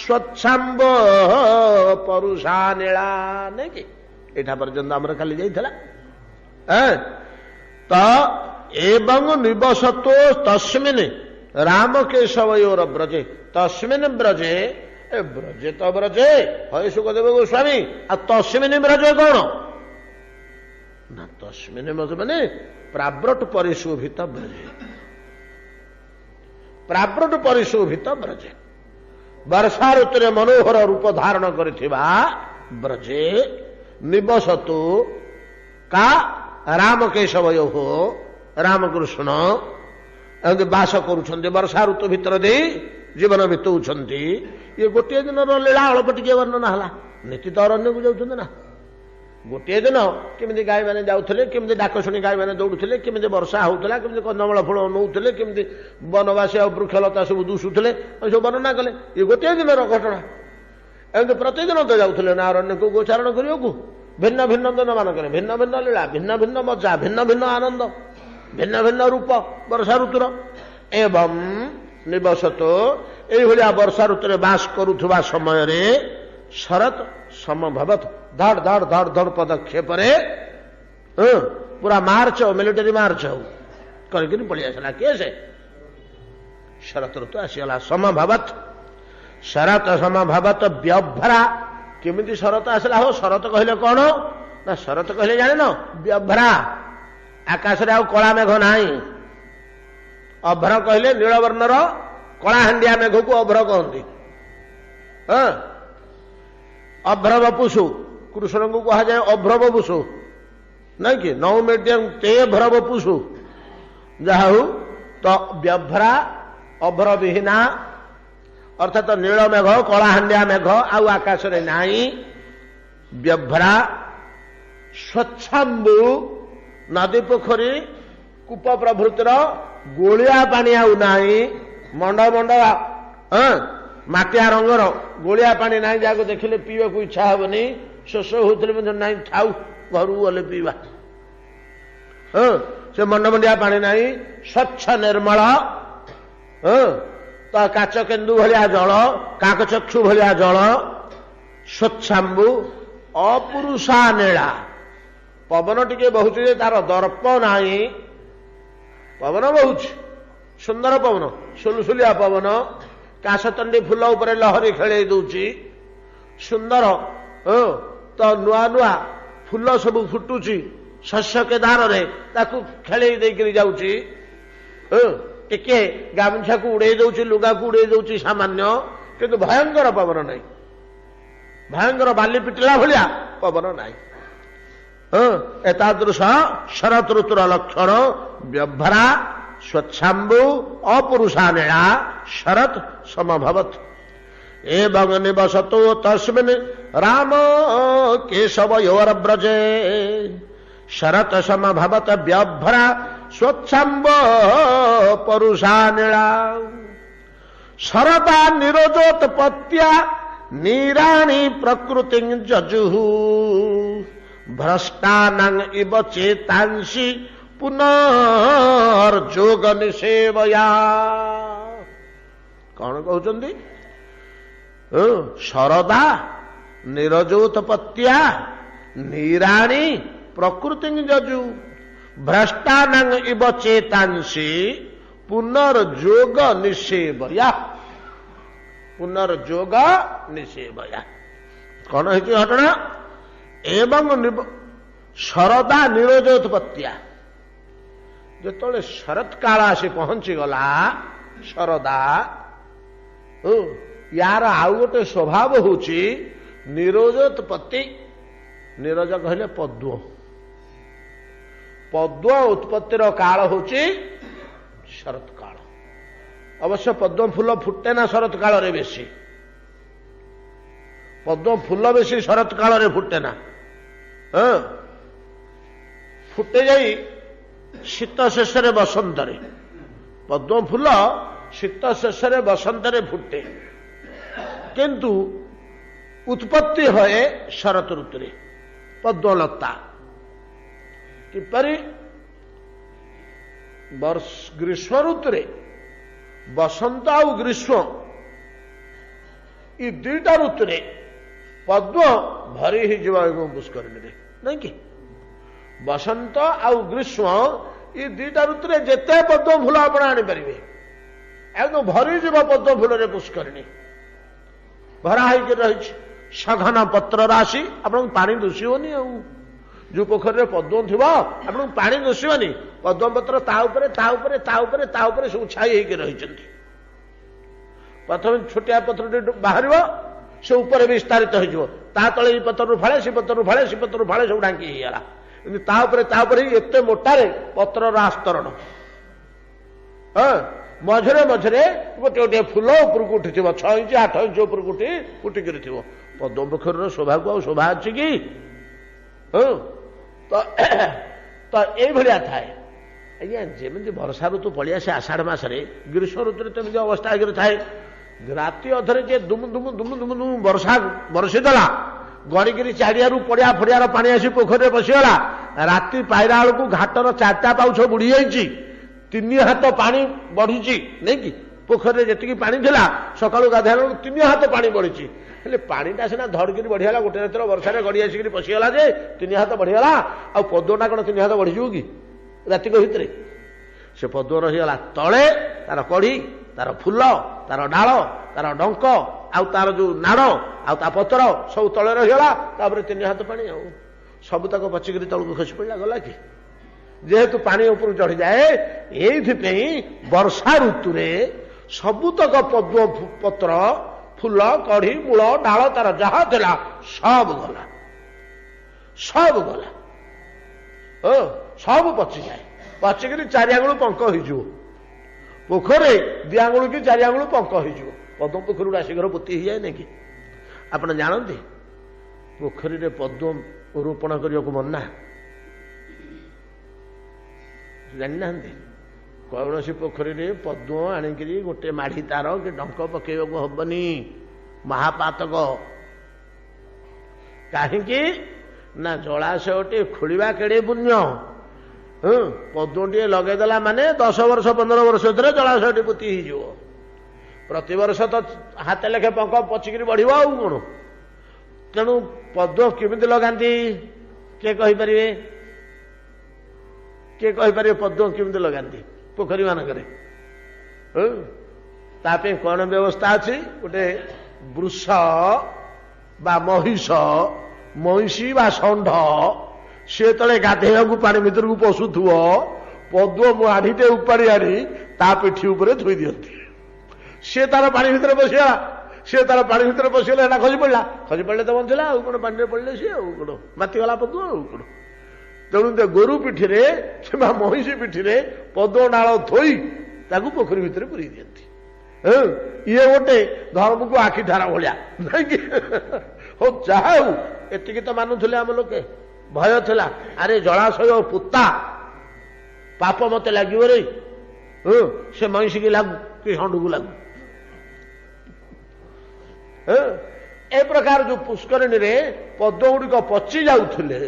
ସ୍ୱଚ୍ଛାମ୍ବ ପରୁଷା ନୀଳା। ନାଇଁ କି ଏଇଟା ପର୍ଯ୍ୟନ୍ତ ଆମର କାଲି ଯାଇଥିଲା। ତ ଏବଂ ନିବସତୋ ତସ୍ମିନ୍ ରାମକେଶ ବୟୋର ବ୍ରଜେ, ତସ୍ମିନ୍ ବ୍ରଜେ, ଏ ବ୍ରଜେ ତ ବ୍ରଜେ ହଏ ସୁଖଦେବ ଗୋସ୍ୱାମୀ, ଆଉ ତସ୍ମିନ୍ ବ୍ରଜେ କଣ ନା ତସ୍ମିନ୍ ମାନେ ପ୍ରାବ୍ରଟ ପରିଶୋଭିତ ବ୍ରଜେ, ପ୍ରାବ୍ରଟ ପରିଶୋଭିତ ବ୍ରଜେ, ବର୍ଷା ଋତୁରେ ମନୋହର ରୂପ ଧାରଣ କରିଥିବା ବ୍ରଜେ ନିବସତୁ କା ରାମକେଶବୟୋ ରାମକୃଷ୍ଣ ଏମିତି ବାସ କରୁଛନ୍ତି, ବର୍ଷା ଋତୁ ଭିତରେ ଦେଇ ଜୀବନ ବିତଉଛନ୍ତି। ଇଏ ଗୋଟିଏ ଦିନର ଲୀଳା ଅଳ୍ପ ଟିକେ ବର୍ଣ୍ଣନା ହେଲା। ନୀତି ତ ଅରଣ୍ୟକୁ ଯାଉଛନ୍ତି ନା। ଗୋଟିଏ ଦିନ କେମିତି ଗାଈମାନେ ଯାଉଥିଲେ, କେମିତି ଡାକ ଶୁଣି ଗାଈମାନେ ଦୌଡୁଥିଲେ, କେମିତି ବର୍ଷା ହଉଥିଲା, କେମିତି କନ୍ଦମୂଳ ଫଳ ନଉଥିଲେ, କେମିତି ବନବାସୀ ଆଉ ବୃକ୍ଷଲତା ସବୁ ଦୁଷୁଥିଲେ, ସବୁ ବର୍ଣ୍ଣନା କଲେ। ଇଏ ଗୋଟିଏ ଦିନର ଘଟଣା। ଏମିତି ପ୍ରତିଦିନ ତ ଯାଉଥିଲେ ନା ଅରଣ୍ୟକୁ ଗୋଚାରଣ କରିବାକୁ। ଭିନ୍ନ ଭିନ୍ନ ଦିନ ମାନଙ୍କରେ ଭିନ୍ନ ଭିନ୍ନ ଲୀଳା, ଭିନ୍ନ ଭିନ୍ନ ମଜା, ଭିନ୍ନ ଭିନ୍ନ ଆନନ୍ଦ, ଭିନ୍ନ ଭିନ୍ନ ରୂପ ବର୍ଷା ଋତୁର। ଏବଂ ନିବସତ, ଏଇଭଳିଆ ବର୍ଷା ଋତୁରେ ବାସ କରୁଥିବା ସମୟରେ ଶରତ ସମଭବତ, ଧଡ଼ ଧଡ଼ ଧଡ଼ ଧଡ଼ ପଦକ୍ଷେପରେ ପୁରା ମାର୍ଚ୍ଚ ହଉ, ମିଲିଟାରୀ ମାର୍ଚ୍ଚ ହଉ କରିକିରି ପଳେଇ ଆସିଲା। କିଏ ସେ? ଶରତ ଋତୁ ଆସିଗଲା। ସମଭବତ, ଶରତ ସମଭବତ ବ୍ୟଭ୍ରା। କେମିତି ଶରତ ଆସିଲା? ହଉ, ଶରତ କହିଲେ କଣ ନା, ଶରତ କହିଲେ ଜାଣିନ, ବ୍ୟଭ୍ରା, ଆକାଶରେ ଆଉ କଳା ମେଘ ନାହିଁ। ଅଭ୍ର କହିଲେ ନୀଳବର୍ଣ୍ଣର କଳାହାଣ୍ଡିଆ ମେଘକୁ ଅଭ୍ର କହନ୍ତି। ଅଭ୍ର ବପୁଷୁ, କୃଷ୍ଣଙ୍କୁ କୁହାଯାଏ ଅଭ୍ର ବପୁଷୁ, ନାଇଁ କି? ନୌମେଟ୍ୟଂ ତେ ଭ୍ର ବପୁଷୁ। ଯାହା ହଉ, ତ ବ୍ୟଭ୍ରା, ଅଭ୍ର ବିହୀନା, ଅର୍ଥାତ ନୀଳ ମେଘ, କଳାହାଣ୍ଡିଆ ମେଘ ଆଉ ଆକାଶରେ ନାହିଁ। ବ୍ୟଭ୍ରା, ସ୍ୱଚ୍ଛାମ୍ବୁ, ନଦୀ ପୋଖରୀ କୂପ ପ୍ରଭୃତିର ଗୋଳିଆ ପାଣି ଆଉ ନାହିଁ। ମଣ୍ଡ ମଣ୍ଡ ମାଟିଆ ରଙ୍ଗର ଗୋଳିଆ ପାଣି ନାହିଁ, ଯାହାକୁ ଦେଖିଲେ ପିଇବାକୁ ଇଚ୍ଛା ହେବନି। ଶୋଷ ହଉଥିଲେ ମଧ୍ୟ ନାହିଁ, ଥାଉ ଘରକୁ ଗଲେ ପିଇବା। ସେ ମଣ୍ଡମଣ୍ଡିଆ ପାଣି ନାହିଁ। ସ୍ୱଚ୍ଛ ନିର୍ମଳ, ତ କାଚ କେନ୍ଦୁ ଭଳିଆ ଜଳ, କାକଚକ୍ଷୁ ଭଳିଆ ଜଳ। ସ୍ୱଚ୍ଛାମ୍ବୁ, ଅପୁରୁଷା ନୀଳା। ପବନ ଟିକେ ବହୁଛି ଯେ ତାର ଦର୍ପ ନାହିଁ। ପବନ ବହୁଛି, ସୁନ୍ଦର ପବନ, ସୁଲସୁଲିଆ ପବନ। କାଶତଣ୍ଡି ଫୁଲ ଉପରେ ଲହରୀ ଖେଳେଇ ଦଉଛି। ସୁନ୍ଦର, ତ ନୂଆ ନୂଆ ଫୁଲ ସବୁ ଫୁଟୁଛି ଶସ୍ୟ କେଦାରରେ, ତାକୁ ଖେଳେଇ ଦେଇକରି ଯାଉଛି। ଟିକେ ଗାମୁଛାକୁ ଉଡେଇ ଦଉଛି, ଲୁଗାକୁ ଉଡେଇ ଦଉଛି ସାମାନ୍ୟ, କିନ୍ତୁ ଭୟଙ୍କର ପବନ ନାହିଁ। ଭୟଙ୍କର ବାଲି ପିଟିଲା ଭଳିଆ ପବନ ନାହିଁ। ଏତାଦୃଶ ଶରତ ଋତୁର ଲକ୍ଷଣ। ବ୍ୟଭ୍ରା, ସ୍ୱଚ୍ଛାମ୍ବୁ, ଅପୁରୁଷା ନୀଳା, ଶରତ ସମଭବତ। ଏବଂ ନିବସତୁ ତସ୍ମିନ୍ ରାମ କେଶବୟୋର୍ବ୍ରଜେ। ଶରତ ସମଭବତ ବ୍ୟଭ୍ରା ସ୍ୱଚ୍ଛାମ୍ବ ପରୁଷା ନୀଳା। ଶରତା ନିରୋଜୋତ୍ପତ୍ତ୍ୟା ନୀରାଣୀ ପ୍ରକୃତି ଯଜୁଃ। ଭ୍ରଷ୍ଟାନାଂ ଇବ ଚେତାଂସି ପୁନର୍ଯୋଗ ନିଷେବୟା। କଣ କହୁଛନ୍ତି? ଶରଦା ନିରୋଜୋତ୍ପତ୍ତ୍ୟା ନୀରାଣୀ ପ୍ରକୃତି ଯଜୁ। ଭ୍ରଷ୍ଟାନାଂ ଇବ ଚେତାଂସି ପୁନର୍ଯୋଗ ନିଷେବୟା। ପୁନର୍ଯୋଗ ନିଷେବୟା। କଣ ହେଇଛି ଘଟଣା? ଏବଂ ଶରଦା ନିରୋଜୋତ୍ପତ୍ତ୍ୟା। ଯେତେବେଳେ ଶରତ କାଳ ଆସି ପହଞ୍ଚିଗଲା, ଶରଦା, ୟାର ଆଉ ଗୋଟେ ସ୍ୱଭାବ ହଉଛି ନିରୋଜୋତ୍ପତ୍ତି। ନିରୋଜ କହିଲେ ପଦ୍ମ। ପଦ୍ମ ଉତ୍ପତ୍ତିର କାଳ ହଉଛି ଶରତ କାଳ। ଅବଶ୍ୟ ପଦ୍ମ ଫୁଲ ଫୁଟେ ନା ଶରତ କାଳରେ ବେଶୀ। ପଦ୍ମ ଫୁଲ ବେଶୀ ଶରତ କାଳରେ ଫୁଟେ ନା। ଫୁଟେ ଯାଇ ଶୀତ ଶେଷରେ ବସନ୍ତରେ। ପଦ୍ମ ଫୁଲ ଶୀତ ଶେଷରେ ବସନ୍ତରେ ଫୁଟେ, କିନ୍ତୁ ଉତ୍ପତ୍ତି ହୁଏ ଶରତ ଋତୁରେ। ପଦ୍ମଲତା କିପରି? ଗ୍ରୀଷ୍ମ ଋତୁରେ, ବସନ୍ତ ଆଉ ଗ୍ରୀଷ୍ମ, ଏ ଦୁଇଟା ଋତୁରେ ପଦ୍ମ ଭରି ହେଇଯିବ ଏବଂ ପୁଷ୍କରିଣୀରେ, ନାଇଁ କି? ବସନ୍ତ ଆଉ ଗ୍ରୀଷ୍ମ, ଏ ଦୁଇଟା ଋତୁରେ ଯେତେ ପଦ୍ମ ଫୁଲ ଆପଣ ଆଣିପାରିବେ, ଏକଦମ ଭରିଯିବ ପଦ୍ମ ଫୁଲରେ ପୁଷ୍କରିଣୀ। ଭରା ହେଇକି ରହିଛି। ସଘନ ପତ୍ର ରାଶି, ଆପଣଙ୍କୁ ପାଣି ଦୂଷିବନି। ଆଉ ଯୋଉ ପୋଖରୀରେ ପଦ୍ମ ଥିବ ଆପଣଙ୍କୁ ପାଣି ଦୂଷିବନି। ପଦ୍ମପତ୍ର ତା ଉପରେ ତା ଉପରେ ତା ଉପରେ ତା ଉପରେ ସବୁ ଛାଇ ହେଇକି ରହିଛନ୍ତି। ପ୍ରଥମେ ଛୋଟିଆ ପତ୍ରଟି ବାହାରିବ, ସେ ଉପରେ ବିସ୍ତାରିତ ହେଇଯିବ। ତା ତଳେ ଏ ପତ୍ରରୁ ଫାଳେ, ସେ ପତ୍ରରୁ ଫାଳେ, ସେ ପତ୍ରରୁ ଫାଳେ ସବୁ ଢାଙ୍କି ହେଇଗଲା। ତା ଉପରେ ଏତେ ମୋଟାରେ ପତ୍ରର ଆସ୍ତରଣ। हाँ मझे मझे गोटे गोटे फुल उपरକୁ ଉଠିଥିବ 6 इंच 8 इंच ଉପରକୁ ଉଠିକିରି ଥିବ। ପଦ୍ମ ପୋଖରୀର ଶୋଭାକୁ ଆଉ ଶୋଭା ଅଛି କି? ତ ଏଇଭଳିଆ ଥାଏ ଆଜ୍ଞା। ଯେମିତି ବର୍ଷା ଋତୁ ପଳିଆସେ ଆଷାଢ଼ ମାସରେ, ଗ୍ରୀଷ୍ମ ଋତୁରେ ତେମିତି ଅବସ୍ଥା ହେଇକିରି ଥାଏ। ରାତି ଅଧରେ ଯେ ଦୁମୁ ଦୁମୁ ଦୁମୁ ଦୁମୁ ଦୁମୁ ବର୍ଷା ବର୍ଷିଦେଲା, ଗଡ଼ିକିରି ଚାରିଆରୁ ପଡ଼ିଆ ଫଡ଼ିଆର ପାଣି ଆସି ପୋଖରୀରେ ପଶିଗଲା। ରାତି ପାଇଲା ବେଳକୁ ଘାଟର 4ଟା ପାଉଛ ବୁଡ଼ି ଯାଇଛି, 3 ହାତ ପାଣି ବଢିଛି ନାଇଁକି? ପୋଖରୀରେ ଯେତିକି ପାଣି ଥିଲା ସକାଳୁ ଗାଧୋଇଲା ବେଳକୁ 3 ହାତ ପାଣି ବଢିଛି। ହେଲେ ପାଣିଟା ସିନା ଧଡକିରି ବଢିଗଲା, ଗୋଟେ ରାତିର ବର୍ଷାରେ ଗଡ଼ି ଆସିକିରି ପଶିଗଲା ଯେ 3 ହାତ ବଢିଗଲା। ଆଉ ପଦ୍ମଟା କ'ଣ 3 ହାତ ବଢିଯିବ କି ରାତିକ ଭିତରେ? ସେ ପଦ୍ମ ରହିଗଲା ତଳେ, ତାର କଢ଼ି, ତାର ଫୁଲ, ତାର ଡାଳ, ତାର ଡଙ୍କ, ଆଉ ତାର ଯୋଉ ନାଡ଼, ଆଉ ତା ପତ୍ର ସବୁ ତଳେ ରହିଗଲା। ତାପରେ 3 ହାତ ପାଣି, ଆଉ ସବୁ ତାକୁ ପଚିକିରି ତଳକୁ ଖସି ପଡ଼ିଲା। ଗଲା କି? ଯେହେତୁ ପାଣି ଉପରୁ ଚଢ଼ିଯାଏ, ଏଇଥିପାଇଁ ବର୍ଷା ଋତୁରେ ସବୁତକ ପଦ୍ମ ପତ୍ର, ଫୁଲ, କଢ଼ି, ମୂଳ, ଡାଳ ତାର ଯାହା ଥିଲା ସବୁ ଗଲା, ସବୁ ଗଲା। ସବୁ ପଚିଯାଏ। ପଚିକିରି 4 ଆଙ୍ଗୁଳି ପଙ୍କ ହେଇଯିବ। ପୋଖରୀ 2 ଆଙ୍ଗୁଳି କି 4 ଆଙ୍ଗୁଳି ପଙ୍କ ହେଇଯିବ। ପଦ୍ମ ପୋଖରୀରୁ ଆସି ଘର ପୋତି ହେଇଯାଏ ନାଇଁ କି? ଆପଣ ଜାଣନ୍ତି ପୋଖରୀରେ ପଦ୍ମ ରୋପଣ କରିବାକୁ ମନା? ଜାଣିନାହାନ୍ତି? କୌଣସି ପୋଖରୀରେ ପଦ୍ମ ଆଣିକିରି ଗୋଟେ ମାଢ଼ି ତାର କି ଡଙ୍କ ପକେଇବାକୁ ହବନି, ମହାପାତକ। କାହିଁକି ନା ଜଳାଶୟଟି ଖୋଳିବା କେଡ଼େ ପୁଣ୍ୟ। ପଦ୍ମଟିଏ ଲଗେଇଦେଲା ମାନେ 10 ବର୍ଷ 15 ବର୍ଷ ଭିତରେ ଜଳାଶୟଟି ପୋତି ହେଇଯିବ। ପ୍ରତିବର୍ଷ ତ ହାତେ ଲେଖେ ପଙ୍କ ପଚିକିରି ବଢିବ ଆଉ କ'ଣ। ତେଣୁ ପଦ୍ମ କେମିତି ଲଗାନ୍ତି କିଏ କହିପାରିବେ? କିଏ କହିପାରିବେ ପଦ୍ମ କେମିତି ଲଗାନ୍ତି ପୋଖରୀ ମାନଙ୍କରେ? ତା ପାଇଁ କ'ଣ ବ୍ୟବସ୍ଥା ଅଛି? ଗୋଟେ ବୃଷ ବା ମଇଁଷି ବା ଷଣ୍ଢ ସେ ତଳେ ଗାଧେଇବାକୁ ପାଣି ଭିତରକୁ ପଶୁଥିବ, ପଦ୍ମ ମାଢ଼ିଟେ ଉପାଡ଼ି ଆଣି ତା ପିଠି ଉପରେ ଥୋଇ ଦିଅନ୍ତି। ସେ ତାର ପାଣି ଭିତରେ ପଶିଗଲା, ସେ ତାର ପାଣି ଭିତରେ ପଶିଗଲା, ଏଟା ଖସି ପଡ଼ିଲା। ଖସି ପଡ଼ିଲେ ତ ବଞ୍ଚିଲା, ଆଉ କ'ଣ ପାଣିରେ ପଡ଼ିଲେ ସିଏ ଆଉ କ'ଣ ମାତିଗଲା ପଦ୍ମ ଆଉ କ'ଣ। ତେଣୁ ଗୋରୁ ପିଠିରେ କିମ୍ବା ମଇଁଷି ପିଠିରେ ପଦ୍ମ ଡାଳ ଥୋଇ ତାକୁ ପୋଖରୀ ଭିତରେ ପୁରେଇ ଦିଅନ୍ତି। ଇଏ ଗୋଟେ ଧର୍ମକୁ ଆଖି ଠାର ଭଳିଆ ନାଇଁକି? ହଉ ଯାହା ହଉ, ଏତିକି ତ ମାନୁଥିଲେ ଆମ ଲୋକେ। ଭୟ ଥିଲା, ଆରେ ଜଳାଶୟ ପୁତା, ପାପ ମତେ ଲାଗିବ ରେ, ସେ ମଇଁଷିକି ଲାଗୁ କି ଷଣ୍ଢକୁ ଲାଗୁ। ଏ ପ୍ରକାର ଯୋଉ ପୁଷ୍କରିଣୀରେ ପଦ୍ମ ଗୁଡ଼ିକ ପଚି ଯାଉଥିଲେ,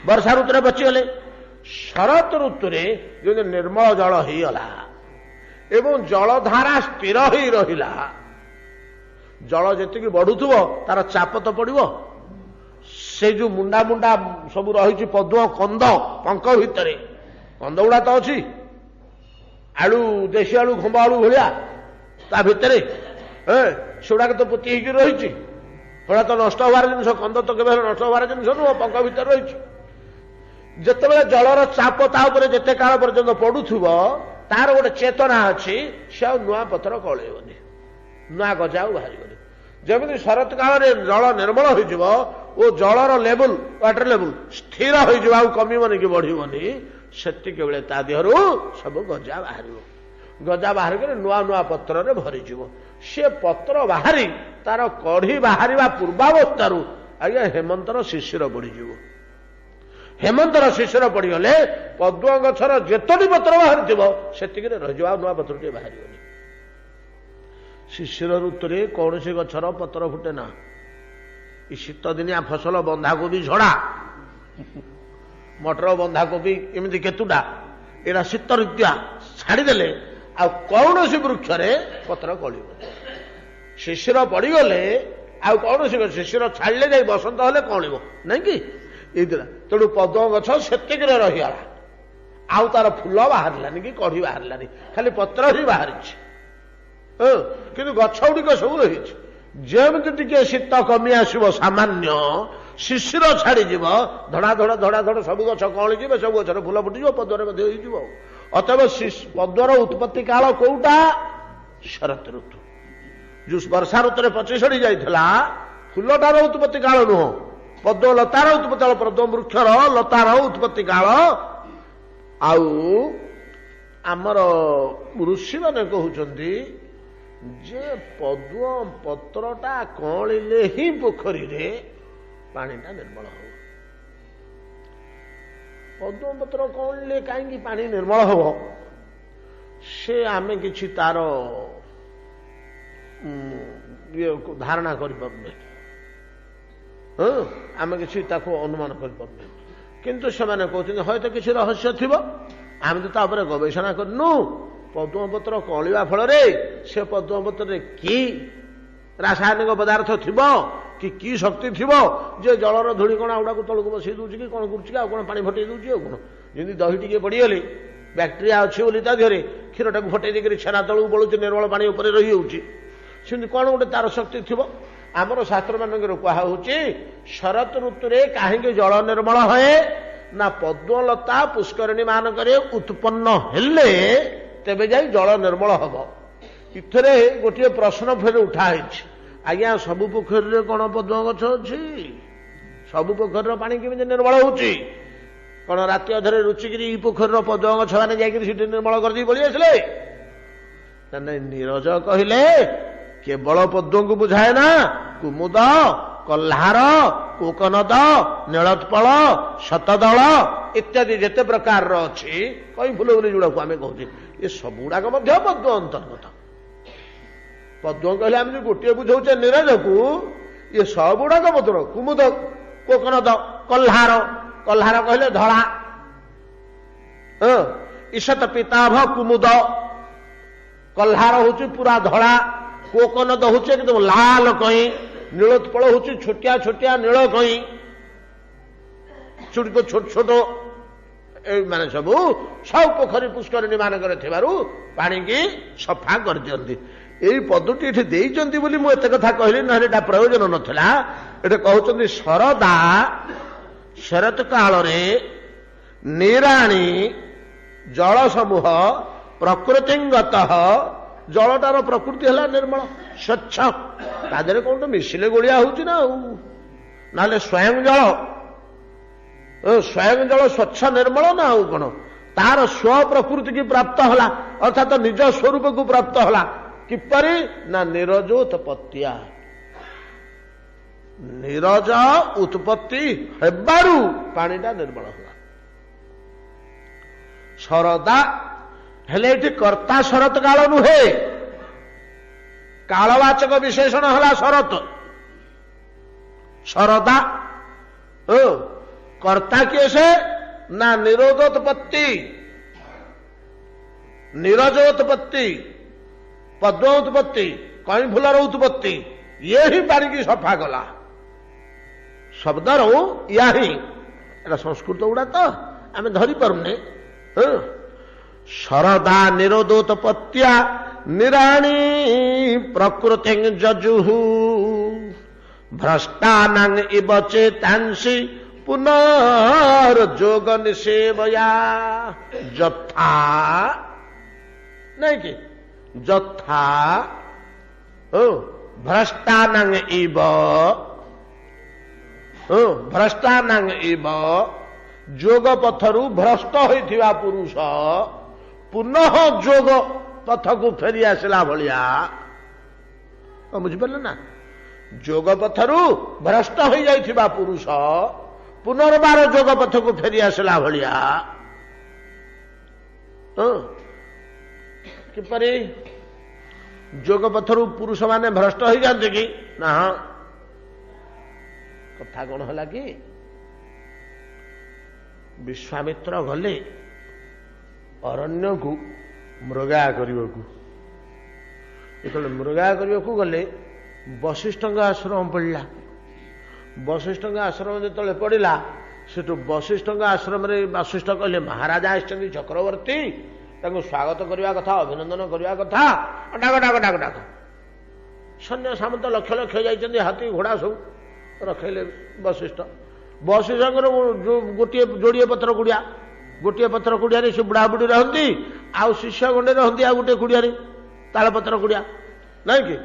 ବର୍ଷା ଋତୁରେ ପଚିଗଲେ। ଶରତ ଋତୁରେ ଯଦି ନିର୍ମଳ ଜଳ ହେଇଗଲା ଏବଂ ଜଳଧାରା ସ୍ଥିର ହେଇ ରହିଲା, ଜଳ ଯେତିକି ବଢୁଥିବ ତାର ଚାପ ତ ପଡିବ। ସେ ଯୋଉ ମୁଣ୍ଡା ମୁଣ୍ଡା ସବୁ ରହିଛି ପଦ୍ମ କନ୍ଦ ପଙ୍କ ଭିତରେ, କନ୍ଦ ଗୁଡା ତ ଅଛି, ଆଳୁ, ଦେଶୀ ଆଳୁ, ଖମ୍ବ ଆଳୁ ଭଳିଆ ତା ଭିତରେ, ସେଗୁଡାକ ତ ପୋତି ହେଇକି ରହିଛି। ସେଗୁଡା ତ ନଷ୍ଟ ହବାର ଜିନିଷ, କନ୍ଦ ତ କେବେ ନଷ୍ଟ ହବାର ଜିନିଷ ନୁହଁ, ପଙ୍କ ଭିତରେ ରହିଛି। ଯେତେବେଳେ ଜଳର ଚାପ ତା ଉପରେ ଯେତେ କାଳ ପର୍ଯ୍ୟନ୍ତ ପଡୁଥିବ, ତାର ଗୋଟେ ଚେତନା ଅଛି, ସେ ଆଉ ନୂଆ ପତ୍ର କଳେଇବନି, ନୂଆ ଗଜା ଆଉ ବାହାରିବନି। ଯେମିତି ଶରତ କାଳରେ ଜଳ ନିର୍ମଳ ହୋଇଯିବ ଓ ଜଳର ଲେବୁଲ, ୱାଟର ଲେବୁଲ ସ୍ଥିର ହୋଇଯିବ, ଆଉ କମିବନି କି ବଢିବନି, ସେତିକି ବେଳେ ତା ଦେହରୁ ସବୁ ଗଜା ବାହାରିବ। ଗଜା ବାହାରିକରି ନୂଆ ନୂଆ ପତ୍ରରେ ଭରିଯିବ। ସେ ପତ୍ର ବାହାରି ତାର କଢି ବାହାରିବା ପୂର୍ବାବସ୍ଥାରୁ ଆଜ୍ଞା ହେମନ୍ତର ଶିଶିର ପଡିଯିବ। ହେମନ୍ତର ଶିଶିର ପଡିଗଲେ ପଦ୍ମ ଗଛର ଯେତୋଟି ପତ୍ର ବାହାରିଥିବ ସେତିକିରେ ରହିଯିବ, ଆଉ ନୂଆ ପତ୍ରଟିଏ ବାହାରିବନି। ଶିଶିର ଋତୁରେ କୌଣସି ଗଛର ପତ୍ର ଫୁଟେ ନା। ଏ ଶୀତ ଦିନିଆ ଫସଲ ବନ୍ଧାକୋବି ଝଡ଼ା, ମଟର ବନ୍ଧାକୋବି ଏମିତି କେତୁଟା, ଏଇଟା ଶୀତ ଋତୁଆ ଛାଡ଼ିଦେଲେ ଆଉ କୌଣସି ବୃକ୍ଷରେ ପତ୍ର କଳିବନି। ଶିଶିର ପଡ଼ିଗଲେ ଆଉ କୌଣସି ଶିଶିର ଛାଡ଼ିଲେ ଯାଇ ବସନ୍ତ ହେଲେ କଳିବ ନାଇଁ କି? ଏଇଥିଲା। ତେଣୁ ପଦ୍ମ ଗଛ ସେତିକିରେ ରହିଗଲା, ଆଉ ତାର ଫୁଲ ବାହାରିଲାନି କି କଢ଼ି ବାହାରିଲାନି, ଖାଲି ପତ୍ର ହିଁ ବାହାରିଛି। କିନ୍ତୁ ଗଛ ଗୁଡ଼ିକ ସବୁ ରହିଛି। ଯେମିତି ଟିକେ ଶୀତ କମି ଆସିବ ସାମାନ୍ୟ, ଶିଶିର ଛାଡ଼ିଯିବ, ଧଡ଼ା ଧଡ଼ା ଧଡ଼ା ଧଡ଼ା ସବୁ ଗଛ କଅଁଳିଯିବେ, ସବୁ ଗଛରେ ଫୁଲ ଫୁଟିଯିବ, ପଦ୍ମରେ ମଧ୍ୟ ହେଇଯିବ। ଅତଏବ ପଦ୍ମର ଉତ୍ପତ୍ତି କାଳ କୋଉଟା? ଶରତ ଋତୁ। ଯୋଉ ବର୍ଷା ଋତୁରେ ପଚି ସଢ଼ି ଯାଇଥିଲା, ଫୁଲଟାର ଉତ୍ପତ୍ତି କାଳ ନୁହଁ, ପଦ୍ମ ଲତାର ଉତ୍ପତ୍ତି କାଳ, ପଦ୍ମ ବୃକ୍ଷର ଲତାର ଉତ୍ପତ୍ତି କାଳ। ଆଉ ଆମର ଋଷିମାନେ କହୁଛନ୍ତି ଯେ ପଦ୍ମ ପତ୍ରଟା କଅଁଳିଲେ ହିଁ ପୋଖରୀରେ ପାଣିଟା ନିର୍ମଳ ହବ। ପଦ୍ମପତ୍ର କଅଁଳିଲେ କାହିଁକି ପାଣି ନିର୍ମଳ ହବ ସେ ଆମେ କିଛି ତାର ଧାରଣା କରିପାରୁନେ, ଆମେ କିଛି ତାକୁ ଅନୁମାନ କରିପାରୁନେ। କିନ୍ତୁ ସେମାନେ କହୁଛନ୍ତି ହୟତ କିଛି ରହସ୍ୟ ଥିବ, ଆମେ ତ ତା ଉପରେ ଗବେଷଣା କରିନୁ। ପଦ୍ମପତ୍ର କଅଁଳିବା ଫଳରେ ସେ ପଦ୍ମପତ୍ରରେ କି ରାସାୟନିକ ପଦାର୍ଥ ଥିବ କି ଶକ୍ତି ଥିବ ଯେ ଜଳର ଧୂଳିକଣା ଗୁଡାକୁ ତଳକୁ ବସେଇ ଦଉଛି କି କଣ କରୁଛି କି ଆଉ କଣ ପାଣି ଫଟେଇ ଦଉଛି ଆଉ କଣ। ଯେମିତି ଦହି ଟିକେ ପଡିଗଲେ ବ୍ୟାକ୍ଟେରିଆ ଅଛି ବୋଲି ତା ଦେହରେ କ୍ଷୀରଟାକୁ ଫଟେଇ ଦେଇକରି ଛେନା ତଳକୁ ପଳଉଛି, ନିର୍ମଳ ପାଣି ଉପରେ ରହିଯାଉଛି। ସେମିତି କଣ ଗୋଟେ ତାର ଶକ୍ତି ଥିବ। ଆମର ଶାସ୍ତ୍ର ମାନଙ୍କରେ କୁହାହଉଛି ଶରତ ଋତୁରେ କାହିଁକି ଜଳ ନିର୍ମଳ ହୁଏ ନା ପଦ୍ମଲତା ପୁଷ୍କରିଣୀ ମାନଙ୍କରେ ଉତ୍ପନ୍ନ ହେଲେ ତେବେ ଯାଇ ଜଳ ନିର୍ମଳ ହବ। ଏଥିରେ ଗୋଟିଏ ପ୍ରଶ୍ନ ଫେରେ ଉଠା ହେଇଛି, ଆଜ୍ଞା ସବୁ ପୋଖରୀରେ କଣ ପଦ୍ମ ଗଛ ଅଛି? ସବୁ ପୋଖରୀର ପାଣି କେମିତି ନିର୍ମଳ ହଉଛି? କଣ ରାତି ଅଧରେ ରୁଚିକିରି ଏଇ ପୋଖରୀର ପଦ୍ମ ଗଛ ମାନେ ଯାଇକିରି ସେଠି ନିର୍ମଳ କରିଦେଇ ପଳେଇ ଆସିଲେ? ନାଇଁ, ନିରଜ କହିଲେ କେବଳ ପଦ୍ମକୁ ବୁଝାଏ ନା, କୁମୁଦ, କହ୍ଲାର, କୋକନଦ, ନୀଳୋତ୍ପଳ, ଶତଦଳ ଇତ୍ୟାଦି ଯେତେ ପ୍ରକାରର ଅଛି କଇଁ ଫୁଲ ବୋଲି ଯୋଉଟାକୁ ଆମେ କହୁଛେ ଏ ସବୁଗୁଡାକ ମଧ୍ୟ ପଦ୍ମ ଅନ୍ତର୍ଗତ। ପଦ୍ମ କହିଲେ ଆମେ ଗୋଟିଏ ବୁଝଉଛେ ନିରଜକୁ, ଇଏ ସବୁଗୁଡାକ ପଦ୍ମ। କୁମୁଦ, କୋକନଦ, କହ୍ଲାର, କହ୍ଲାର କହିଲେ ଧଳା, ଈଶତ ପିତାଭ କୁମୁଦ, କହ୍ଲାର ହଉଛି ପୁରା ଧଳା, କୋକନଦ ହଉଛି ଏକଦମ ଲାଲ କଇଁ, ନୀଳୋତ୍ପଳ ହଉଛି ଛୋଟିଆ ଛୋଟିଆ ନୀଳ କଇଁ, ଛୋଟ ଛୋଟ ଏମାନେ ସବୁ ପୋଖରୀ ପୁଷ୍କରିଣୀ ମାନଙ୍କରେ ଥିବାରୁ ପାଣିକି ସଫା କରିଦିଅନ୍ତି। ଏଇ ପଦଟି ଏଠି ଦେଇଛନ୍ତି ବୋଲି ମୁଁ ଏତେ କଥା କହିଲି, ନହେଲେ ଏଟା ପ୍ରୟୋଜନ ନଥିଲା। ଏଠି କହୁଛନ୍ତି ଶରଦା ଶରତ କାଳରେ ନିରାଣୀ ଜଳ ସମୂହ ପ୍ରକୃତିଙ୍ଗତ, ଜଳଟାର ପ୍ରକୃତି ହେଲା ନିର୍ମଳ ସ୍ୱଚ୍ଛ, ତା ଦେହରେ କଣ ମିଶିଲେ ଗୋଳିଆ ହଉଛି ନା ଆଉ, ନହେଲେ ସ୍ୱୟଂ ଜଳ ସ୍ୱଚ୍ଛ ନିର୍ମଳ ନା ଆଉ କଣ। ତାର ସ୍ୱ ପ୍ରକୃତି କି ପ୍ରାପ୍ତ ହେଲା, ଅର୍ଥାତ ନିଜ ସ୍ୱରୂପକୁ ପ୍ରାପ୍ତ ହେଲା। କିପରି ନା ନିରଜ ଉତ୍ପତ୍ତିଆ, ନିରଜ ଉତ୍ପତ୍ତି ହେବାରୁ ପାଣିଟା ନିର୍ମଳ ହେଲା। ଶରଦା ହେଲେ ଏଠି କର୍ତ୍ତା ଶରତ କାଳ ନୁହେଁ, କାଳବାଚକ ବିଶେଷଣ ହେଲା ଶରତ। ଶରଦା କର୍ତ୍ତା କିଏ ସେ ନା ନିରୋଧୋତ୍ପତ୍ତି, ନିରଜ ଉତ୍ପତ୍ତି, ପଦ୍ମ ଉତ୍ପତ୍ତି, କଇଁ ଫୁଲର ଉତ୍ପତ୍ତି, ଇଏ ହିଁ ପାଣିକି ସଫା କଲା। ଶବ୍ଦର ଇୟା ହିଁ, ଏଟା ସଂସ୍କୃତ ଗୁଡା ତ ଆମେ ଧରିପାରୁନେ। ଶରଦା ନିରୋଧୋତ୍ପତ୍ତିଆ ନିରାଣୀ ପ୍ରକୃତି ଯଜୁହୁ ଭ୍ରଷ୍ଟାନାଂ ଇବ ଚେତାଂସି ପୁନର୍ଯୋଗ ନିଷେବୟା ଯଥା, ନାଇଁ କି ଯଥା ଭ୍ରଷ୍ଟାନାଂ ଇବ, ଭ୍ରଷ୍ଟାନାଂ ଇବ ଯୋଗ ପଥରୁ ଭ୍ରଷ୍ଟ ହୋଇଥିବା ପୁରୁଷ ପୁନଃ ଯୋଗ ପଥକୁ ଫେରି ଆସିଲା ଭଳିଆ। ବୁଝିପାରିଲେ ନା? ଯୋଗ ପଥରୁ ଭ୍ରଷ୍ଟ ହୋଇଯାଇଥିବା ପୁରୁଷ ପୁନର୍ବାର ଯୋଗ ପଥକୁ ଫେରି ଆସିଲା ଭଳିଆ। କିପରି ଯୋଗ ପଥରୁ ପୁରୁଷ ମାନେ ଭ୍ରଷ୍ଟ ହୋଇଯାନ୍ତି କି ନା? କଥା କଣ ହେଲା କି ବିଶ୍ୱାମିତ୍ର ଗଲେ ଅରଣ୍ୟକୁ ମୃଗା କରିବାକୁ। ଯେତେବେଳେ ମୃଗା କରିବାକୁ ଗଲେ ବଶିଷ୍ଠଙ୍କ ଆଶ୍ରମ ପଡ଼ିଲା। ବଶିଷ୍ଠଙ୍କ ଆଶ୍ରମ ଯେତେବେଳେ ପଡ଼ିଲା, ସେଠୁ ବଶିଷ୍ଠଙ୍କ ଆଶ୍ରମରେ ବଶିଷ୍ଠ କହିଲେ ମହାରାଜା ଆସିଛନ୍ତି ଚକ୍ରବର୍ତ୍ତୀ, ତାଙ୍କୁ ସ୍ୱାଗତ କରିବା କଥା, ଅଭିନନ୍ଦନ କରିବା କଥା, ଡାକ ଡାକ ଡାକ ଡାକ। ସୈନ୍ୟ ସାମନ୍ତ ଲକ୍ଷ ଲକ୍ଷ ଯାଇଛନ୍ତି, ହାତୀ ଘୋଡ଼ା ସବୁ ରଖେଇଲେ ବଶିଷ୍ଠ। ବଶିଷ୍ଠଙ୍କର ଗୋଟିଏ ଯୋଡ଼ିଏ ପତ୍ର କୁଡ଼ିଆ, ଗୋଟିଏ ପତ୍ର କୁଡ଼ିଆରେ ସେ ବୁଢ଼ାବୁଢ଼ୀ ରହନ୍ତି, ଆଉ ଶିଷ୍ୟ ଗଣ୍ଡେ ରହନ୍ତି ଆଉ ଗୋଟିଏ କୁଡ଼ିଆରେ ତାଳପତ୍ର କୁଡ଼ିଆ, ନାଇଁ କି?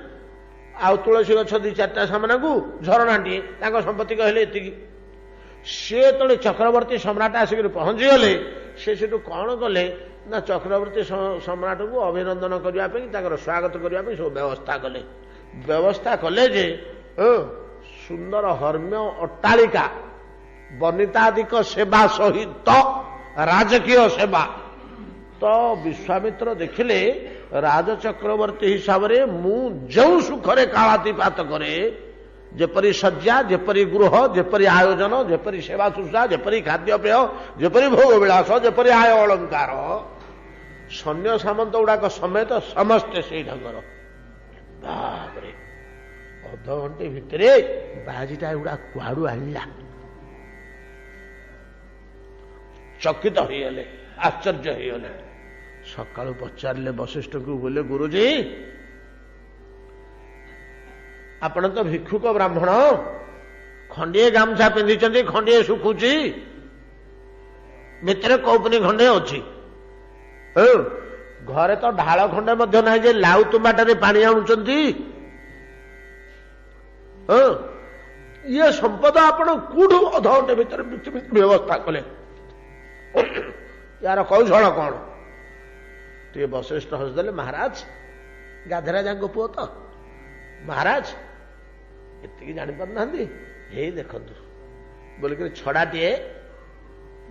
ଆଉ ତୁଳସୀ ଗଛ 2-4ଟା ସାମନାକୁ, ଝରଣାଟିଏ, ତାଙ୍କ ସମ୍ପତ୍ତି କହିଲେ ଏତିକି। ସେ ଯେତେବେଳେ ଚକ୍ରବର୍ତ୍ତୀ ସମ୍ରାଟ ଆସିକରି ପହଞ୍ଚିଗଲେ, ସେ ସେଠୁ କଣ କଲେ ନା ଚକ୍ରବର୍ତ୍ତୀ ସମ୍ରାଟକୁ ଅଭିନନ୍ଦନ କରିବା ପାଇଁ ତାଙ୍କର ସ୍ୱାଗତ କରିବା ପାଇଁ ସବୁ ବ୍ୟବସ୍ଥା କଲେ। ବ୍ୟବସ୍ଥା କଲେ ଯେ ସୁନ୍ଦର ହର୍ମ୍ୟ ଅଟ୍ଟାଳିକା, ବନିତାଦିକ ସେବା ସହିତ ରାଜକୀୟ ସେବା। ତ ବିଶ୍ୱାମିତ୍ର ଦେଖିଲେ ରାଜଚକ୍ରବର୍ତ୍ତୀ ହିସାବରେ ମୁଁ ଯେଉଁ ସୁଖରେ କାଳାତିପାତ କରେ, ଯେପରି ଶଯ୍ୟା, ଯେପରି ଗୃହ, ଯେପରି ଆୟୋଜନ, ଯେପରି ସେବା ଶୁଶ୍ରୂଷା, ଯେପରି ଖାଦ୍ୟପେୟ, ଯେପରି ଭୋଗ ବିଳାସ, ଯେପରି ଆୟ ଅଳଙ୍କାର, ସୈନ୍ୟ ସାମନ୍ତ ଗୁଡାକ ସମେତ ସମସ୍ତେ ସେଇ ଢଙ୍ଗର। ବାପରେ ଅଧଘଣ୍ଟେ ଭିତରେ ବାଜିଟା ଏଗୁଡା କୁଆଡୁ ଆଣିଲା? ଚକିତ ହେଇଗଲେ, ଆଶ୍ଚର୍ଯ୍ୟ ହେଇଗଲେ। ସକାଳୁ ପଚାରିଲେ ବଶିଷ୍ଠଙ୍କୁ, ବୋଲେ ଗୁରୁଜୀ ଆପଣ ତ ଭିକ୍ଷୁକ ବ୍ରାହ୍ମଣ, ଖଣ୍ଡିଏ ଗାମୁଛା ପିନ୍ଧିଛନ୍ତି, ଖଣ୍ଡିଏ ଶୁଖୁଛି, ଭିତରେ କୌପୁନି ଖଣ୍ଡେ ଅଛି, ଘରେ ତ ଢାଳ ଖଣ୍ଡେ ମଧ୍ୟ ନାହିଁ ଯେ ଲାଉ ତୁମ୍ବାଟାରେ ପାଣି ଆଣୁଛନ୍ତି। ଇଏ ସମ୍ପଦ ଆପଣ କୋଉଠୁ ଅଧଘଣ୍ଟେ ଭିତରେ ବ୍ୟବସ୍ଥା କଲେ? ୟାର କୌଶଳ କଣ? ଟିକେ ବଶିଷ୍ଠ ହସିଦେଲେ, ମହାରାଜ ଗାଧରାଜାଙ୍କ ପୁଅ ତ, ମହାରାଜ ଏତିକି ଜାଣିପାରୁନାହାନ୍ତି? ହେଇ ଦେଖନ୍ତୁ ବୋଲିକରି ଛଡାଟିଏ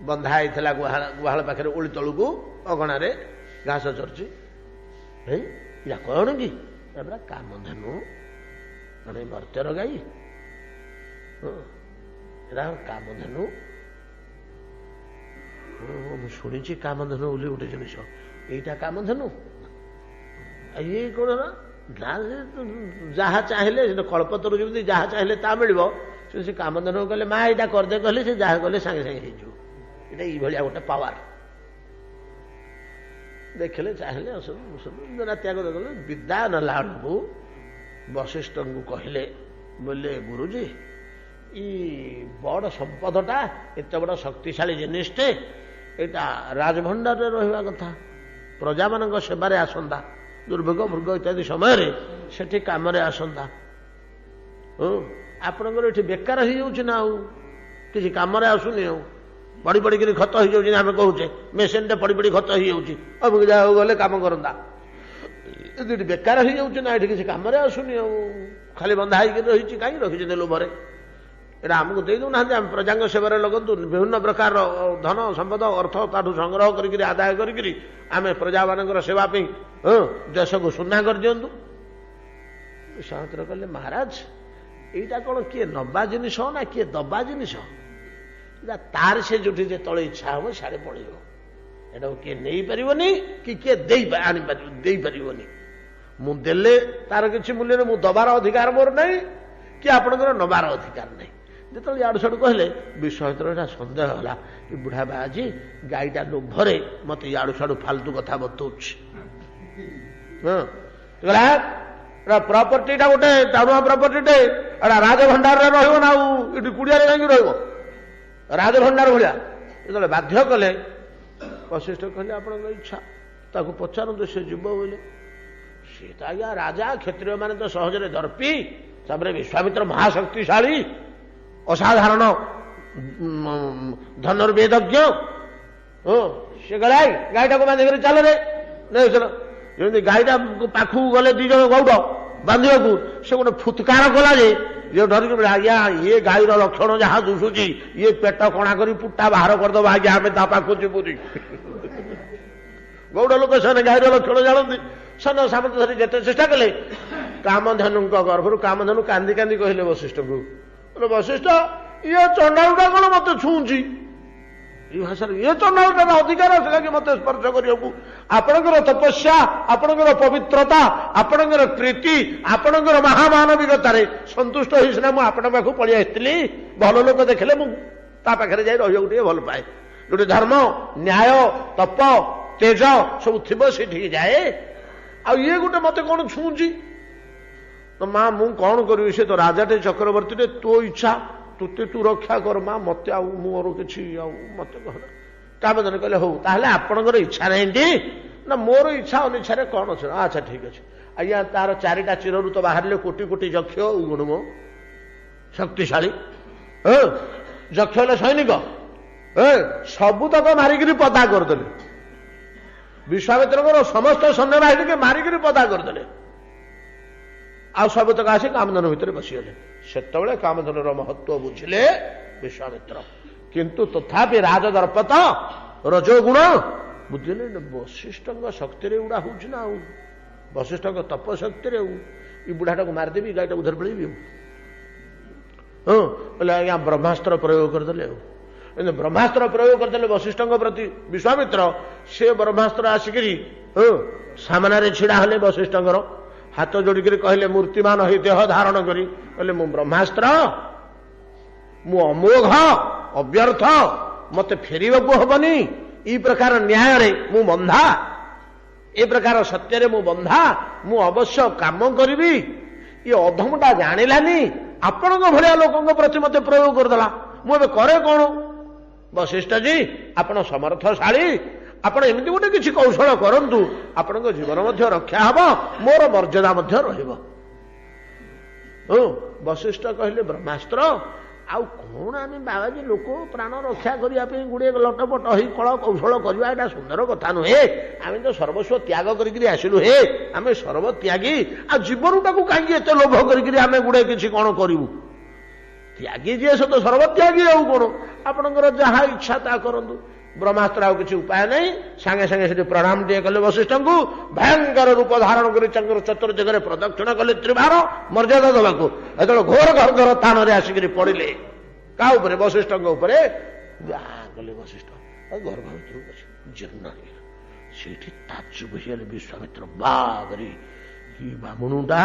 ବନ୍ଧା ହେଇଥିଲା ଗୁହାଳ ପାଖରେ, ଓଳି ତଳକୁ ଅଗଣାରେ ଘାସ ଚରୁଛି। ହେଇ ଇରା କଣ କି? ପୁରା କାମଧେନୁ, ମାନେ ମର୍ତ୍ତ୍ୟର ଗାଈ, ଏରା କାମଧେନୁ। ମୁଁ ଶୁଣିଛି କାମଧେନୁ ବୋଲି ଗୋଟେ ଜିନିଷ, ଏଇଟା କାମଧେନୁ। ଇଏ କଣ ନା, ଯାହା ଚାହିଁଲେ କଳ୍ପତରୁ ଯେମିତି ଯାହା ଚାହିଁଲେ ତା ମିଳିବ, ସେ କାମଧେନୁ କହିଲେ ମା ଏଇଟା କରିଦେ କହିଲେ ସେ ଯାହା କଲେ ସାଙ୍ଗେ ସାଙ୍ଗେ ହେଇଯିବ। ଏଇଟା ଏଇଭଳିଆ ଗୋଟେ ପାୱାର। ଦେଖିଲେ ଚାହିଁଲେ ତ୍ୟାଗ କଲେ। ବିଦାୟ ନେଲା ବେଳକୁ ବଶିଷ୍ଠଙ୍କୁ କହିଲେ, ବୋଲେ ଗୁରୁଜୀ ଇ ବଡ ସମ୍ପଦଟା, ଏତେ ବଡ ଶକ୍ତିଶାଳୀ ଜିନିଷଟେ, ଏଇଟା ରାଜଭଣ୍ଡାରରେ ରହିବା କଥା, ପ୍ରଜାମାନଙ୍କ ସେବାରେ ଆସନ୍ତା, ଦୁର୍ଭିକ୍ଷ ମୃଗ ଇତ୍ୟାଦି ସମୟରେ ସେଠି କାମରେ ଆସନ୍ତା। ଆପଣଙ୍କର ଏଠି ବେକାର ହେଇଯାଉଛି ନା, ଆଉ କିଛି କାମରେ ଆସୁନି, ଆଉ ପଡି ପଡିକିରି ଖତ ହେଇଯାଉଛି। ଆମେ କହୁଛେ ମେସିନଟେ ପଡି ପଡି ଖତ ହେଇଯାଉଛି, ଅମୁକ ଜାଗାକୁ ଗଲେ କାମ କରନ୍ତା, ଏଠି ବେକାର ହେଇଯାଉଛି ନା, ଏଠି କିଛି କାମରେ ଆସୁନି, ଆଉ ଖାଲି ବନ୍ଧା ହେଇକି ରହିଛି, କାହିଁକି ରଖିଛନ୍ତି ଲୋଭରେ? ଏଇଟା ଆମକୁ ଦେଇ ଦେଉନାହାନ୍ତି, ଆମେ ପ୍ରଜାଙ୍କ ସେବାରେ ଲଗନ୍ତୁ, ବିଭିନ୍ନ ପ୍ରକାର ଧନ ସମ୍ପଦ ଅର୍ଥ ତାଠୁ ସଂଗ୍ରହ କରିକିରି ଆଦାୟ କରିକିରି ଆମେ ପ୍ରଜାମାନଙ୍କର ସେବା ପାଇଁ ଦେଶକୁ ସୁନା କରିଦିଅନ୍ତୁ। ବିଶ୍ୱାମିତ୍ର କହିଲେ, ମହାରାଜ ଏଇଟା କଣ କିଏ ନବା ଜିନିଷ ନା କିଏ ଦବା ଜିନିଷ? ଏଇଟା ତାର ସେ ଯୋଉଠି ଯେତେବେଳେ ଇଚ୍ଛା ହବ ସିଆଡେ ପଳେଇବ। ଏଟାକୁ କିଏ ନେଇପାରିବନି କି କିଏ ଦେଇପାରିବନି। ମୁଁ ଦେଲେ ତାର କିଛି ମୂଲ୍ୟ ନାହିଁ, ମୁଁ ଦବାର ଅଧିକାର ମୋର ନାହିଁ, କି ଆପଣଙ୍କର ନବାର ଅଧିକାର ନାହିଁ। ଯେତେବେଳେ ଇଆଡୁ ସାଡୁ କହିଲେ, ବିଶ୍ୱାମିତ୍ର ଏଟା ସନ୍ଦେହ ହେଲା, ଏ ବୁଢା ବାଜି ଗାଈଟା ଲୋଭରେ ମତେ ଇଆଡୁ ସାଡୁ ଫାଲତୁ କଥା ବତଉଛି। ପ୍ରପର୍ଟିଟା ଗୋଟେ ଟାଣୁଆ ପ୍ରପର୍ଟିଟେ, ଏଟା ରାଜଭଣ୍ଡାରରେ ରହିବ ନା, ଆଉ ଏଠି କୁଡିଆରେ ଯାଇକି ରହିବ ରାଜଭଣ୍ଡାର ଭଳିଆ। ଯେତେବେଳେ ବାଧ୍ୟ କଲେ, ବଶିଷ୍ଠ କହିଲେ ଆପଣଙ୍କ ଇଚ୍ଛା, ତାକୁ ପଚାରନ୍ତୁ ସେ ଯିବ ବୋଲି। ସିଏ ତ ଆଜ୍ଞା ରାଜା, କ୍ଷତ୍ରିୟ ମାନେ ତ ସହଜରେ ଦର୍ପି, ତାପରେ ବିଶ୍ୱାମିତ୍ର ମହାଶକ୍ତିଶାଳୀ, ଅସାଧାରଣ ଧନୁର୍ବେଦଜ୍ଞ। ସେ ଗଲା ଗାଈଟାକୁ ବାନ୍ଧିକରି ଚାଲରେ, ଯେମିତି ଗାଈଟା ପାଖକୁ ଗଲେ ଦି ଜଣ ଗୌଡ଼ ବାନ୍ଧିବାକୁ, ସେ ଗୋଟେ ଫୁତ୍କାର କଲା ଯେ ଧରିକି, ଆଜ୍ଞା ଇଏ ଗାଈର ଲକ୍ଷଣ ଯାହା ଦୁଶୁଛି, ଇଏ ପେଟ କଣା କରି ପୁଟା ବାହାର କରିଦବ, ଆଜ୍ଞା ଆମେ ତା ପାଖକୁ ଯିବୁନି। ଗୌଡ଼ ଲୋକ ସେମାନେ ଗାଈର ଲକ୍ଷଣ ଜାଣନ୍ତି। ସୈନ୍ୟ ସାମନ୍ତ ଧରି ଯେତେ ଚେଷ୍ଟା କଲେ, କାମଧେନୁଙ୍କ ଗର୍ଭରୁ କାମଧେନୁ କାନ୍ଦି କାନ୍ଦି କହିଲେ ବଶିଷ୍ଠଙ୍କୁ, ବଶିଷ୍ଠ ଇଏ ଚଣ୍ଡାଳୁଟା କଣ ମତେ ଛୁଁଛି? এই ভাষার এ তো না অধিকার আছে নাকি মতো স্পর্শ করিବାକୁ? ଆପଣଙ୍କର ତପସ୍ୟା, ଆପଣଙ୍କର ପବିତ୍ରତା, ଆପଣଙ୍କର ପ୍ରୀତି, ଆପଣଙ୍କର ମହାମାନବିକତାରେ ସନ୍ତୁଷ୍ଟ ହୋଇ ସିନା ମୁଁ ଆପଣଙ୍କ ପାଖକୁ ପଳେଇ ଆସିଥିଲି। ଭଲ ଲୋକ ଦେଖିଲେ ମୁଁ ତା ପାଖରେ ଯାଇ ରହିବାକୁ ଟିକେ ଭଲ ପାଏ। ଯୋଉଠି ଧର୍ମ, ନ୍ୟାୟ, ତପ, ତେଜ ସବୁ ଥିବ ସେଠିକି ଯାଏ। ଆଉ ଇଏ ଗୋଟେ ମତେ କଣ ଛୁଁଛି? ତ ମା ମୁଁ କଣ କରିବି? ସେ ତ ରାଜାଟେ, ଚକ୍ରବର୍ତ୍ତୀଟେ, ତୋ ଇଚ୍ଛା, ତୁତେ ତୁ ରକ୍ଷା କର ମା, ମତେ ଆଉ ମୋର କିଛି ଆଉ ମତେ କହ। କାମଧେନୁ କହିଲେ ହଉ ତାହେଲେ ଆପଣଙ୍କର ଇଚ୍ଛା ନାହିଁଟି? ନା ମୋର ଇଚ୍ଛା ଅନୁସାରେ କଣ ଅଛି? ଆଚ୍ଛା ଠିକ ଅଛି ଆଜ୍ଞା। ତାର ଚାରିଟା ଚିରରୁ ତ ବାହାରିଲେ କୋଟି କୋଟି ଯକ୍ଷ ଗୁଣୁମ ଶକ୍ତିଶାଳୀ। ଯକ୍ଷ ହେଲେ ସୈନିକ, ସବୁତକ ମାରିକିରି ପଦା କରିଦେଲେ। विश्वामित्रଙ୍କର ସମସ୍ତ ସୈନ୍ୟବାହିନୀକି ମାରିକିରି ପଦା କରିଦେଲେ। ଆଉ ସବୁତକ ଆସି କାମଧେନୁ ଭିତରେ ବସିଗଲେ। ସେତେବେଳେ କାମଧେନୁର ମହତ୍ଵ ବୁଝିଲେ ବିଶ୍ୱାମିତ୍ର। କିନ୍ତୁ ତଥାପି ରାଜଦର୍ପତ ରଜୋଗୁଣ ବୁଝିଲେ ବଶିଷ୍ଠଙ୍କ ଶକ୍ତିରେ ଏଗୁଡ଼ା ହଉଛି ନା। ଆଉ ବଶିଷ୍ଠଙ୍କ ତପ ଶକ୍ତିରେ ଏ ବୁଢ଼ାଟାକୁ ମାରିଦେବି, ଗାଈଟାକୁ ଧରି ପଳେଇବି। ହଁ ବୋଲେ ଆଜ୍ଞା ବ୍ରହ୍ମାସ୍ତ୍ର ପ୍ରୟୋଗ କରିଦେଲେ। ଆଉ କିନ୍ତୁ ବ୍ରହ୍ମାସ୍ତ୍ର ପ୍ରୟୋଗ କରିଦେଲେ ବଶିଷ୍ଠଙ୍କ ପ୍ରତି ବିଶ୍ୱାମିତ୍ର। ସେ ବ୍ରହ୍ମାସ୍ତ୍ର ଆସିକିରି ସାମନାରେ ଛିଡ଼ା ହେଲେ ବଶିଷ୍ଠଙ୍କର। ହାତ ଯୋଡ଼ିକିରି କହିଲେ ମୂର୍ତ୍ତିମାନ ହେଇ ଦେହ ଧାରଣ କରି କହିଲେ ମୁଁ ବ୍ରହ୍ମାସ୍ତ୍ର, ମୁଁ ଅମୋଘ ଅବ୍ୟର୍ଥ, ମତେ ଫେରିବାକୁ ହବନି। ଏ ପ୍ରକାର ନ୍ୟାୟରେ ମୁଁ ବନ୍ଧା, ଏ ପ୍ରକାର ସତ୍ୟରେ ମୁଁ ବନ୍ଧା, ମୁଁ ଅବଶ୍ୟ କାମ କରିବି। ଇଏ ଅଧମଟା ଜାଣିଲାନି, ଆପଣଙ୍କ ଭଳିଆ ଲୋକଙ୍କ ପ୍ରତି ମତେ ପ୍ରୟୋଗ କରିଦେଲା। ମୁଁ ଏବେ କରେ କଣ? ବଶିଷ୍ଠଜୀ ଆପଣ ସମର୍ଥଶାଳୀ, ଆପଣ ଏମିତି ଗୋଟେ କିଛି କୌଶଳ କରନ୍ତୁ, ଆପଣଙ୍କ ଜୀବନ ମଧ୍ୟ ରକ୍ଷା ହେବ, ମୋର ମର୍ଯ୍ୟାଦା ମଧ୍ୟ ରହିବ। ବଶିଷ୍ଠ କହିଲେ ବ୍ରହ୍ମାସ୍ତ୍ର, ଆଉ କଣ ଆମେ ବାବାଜୀ ଲୋକ ପ୍ରାଣ ରକ୍ଷା କରିବା ପାଇଁ ଗୁଡ଼ିଏ ଲଟପଟ ହେଇ କଳ କୌଶଳ କରିବା, ଏଇଟା ସୁନ୍ଦର କଥା ନୁହେଁ। ଆମେ ତ ସର୍ବସ୍ୱ ତ୍ୟାଗ କରିକିରି ଆସିଲୁ। ହେ ଆମେ ସର୍ବତ୍ୟାଗୀ, ଆଉ ଜୀବନଟାକୁ କାହିଁକି ଏତେ ଲୋଭ କରିକିରି ଆମେ ଗୁଡ଼ିଏ କିଛି କଣ କରିବୁ? ତ୍ୟାଗୀ ଯିଏ ସେ ତ ସର୍ବତ୍ୟାଗୀ। ଆଉ କଣ ଆପଣଙ୍କର ଯାହା ଇଚ୍ଛା ତାହା କରନ୍ତୁ। ବ୍ରହ୍ମାସ୍ତ୍ର ଆଉ କିଛି ଉପାୟ ନାହିଁ। ସାଙ୍ଗେ ସାଙ୍ଗେ ସେଠି ପ୍ରଣାମ ଟିକେ କଲେ ବଶିଷ୍ଠଙ୍କୁ। ଭୟଙ୍କର ରୂପ ଧାରଣ କରି ତାଙ୍କର ଚତୁର୍ଦିଗରେ ପ୍ରଦକ୍ଷିଣ କଲେ ତ୍ରିଭାର ମର୍ଯ୍ୟାଦା ଦେବାକୁ। ଯେତେବେଳେ ଘୋର ଘର ସ୍ଥାନରେ ଆସିକିରି ପଡ଼ିଲେ କାହା ଉପରେ? ବଶିଷ୍ଠଙ୍କ ଉପରେ। କଲେ ବଶିଷ୍ଠ ଗର୍ଭ ଭିତରକୁ ଜୀର୍ଣ୍ଣ ହେଇଗଲା। ସେଇଠି ତାଜ୍ଜୁବ ହେଇଗଲେ ବିଶ୍ୱାମିତ୍ର। ବାବରେ ଏ ବାମୁଣଟା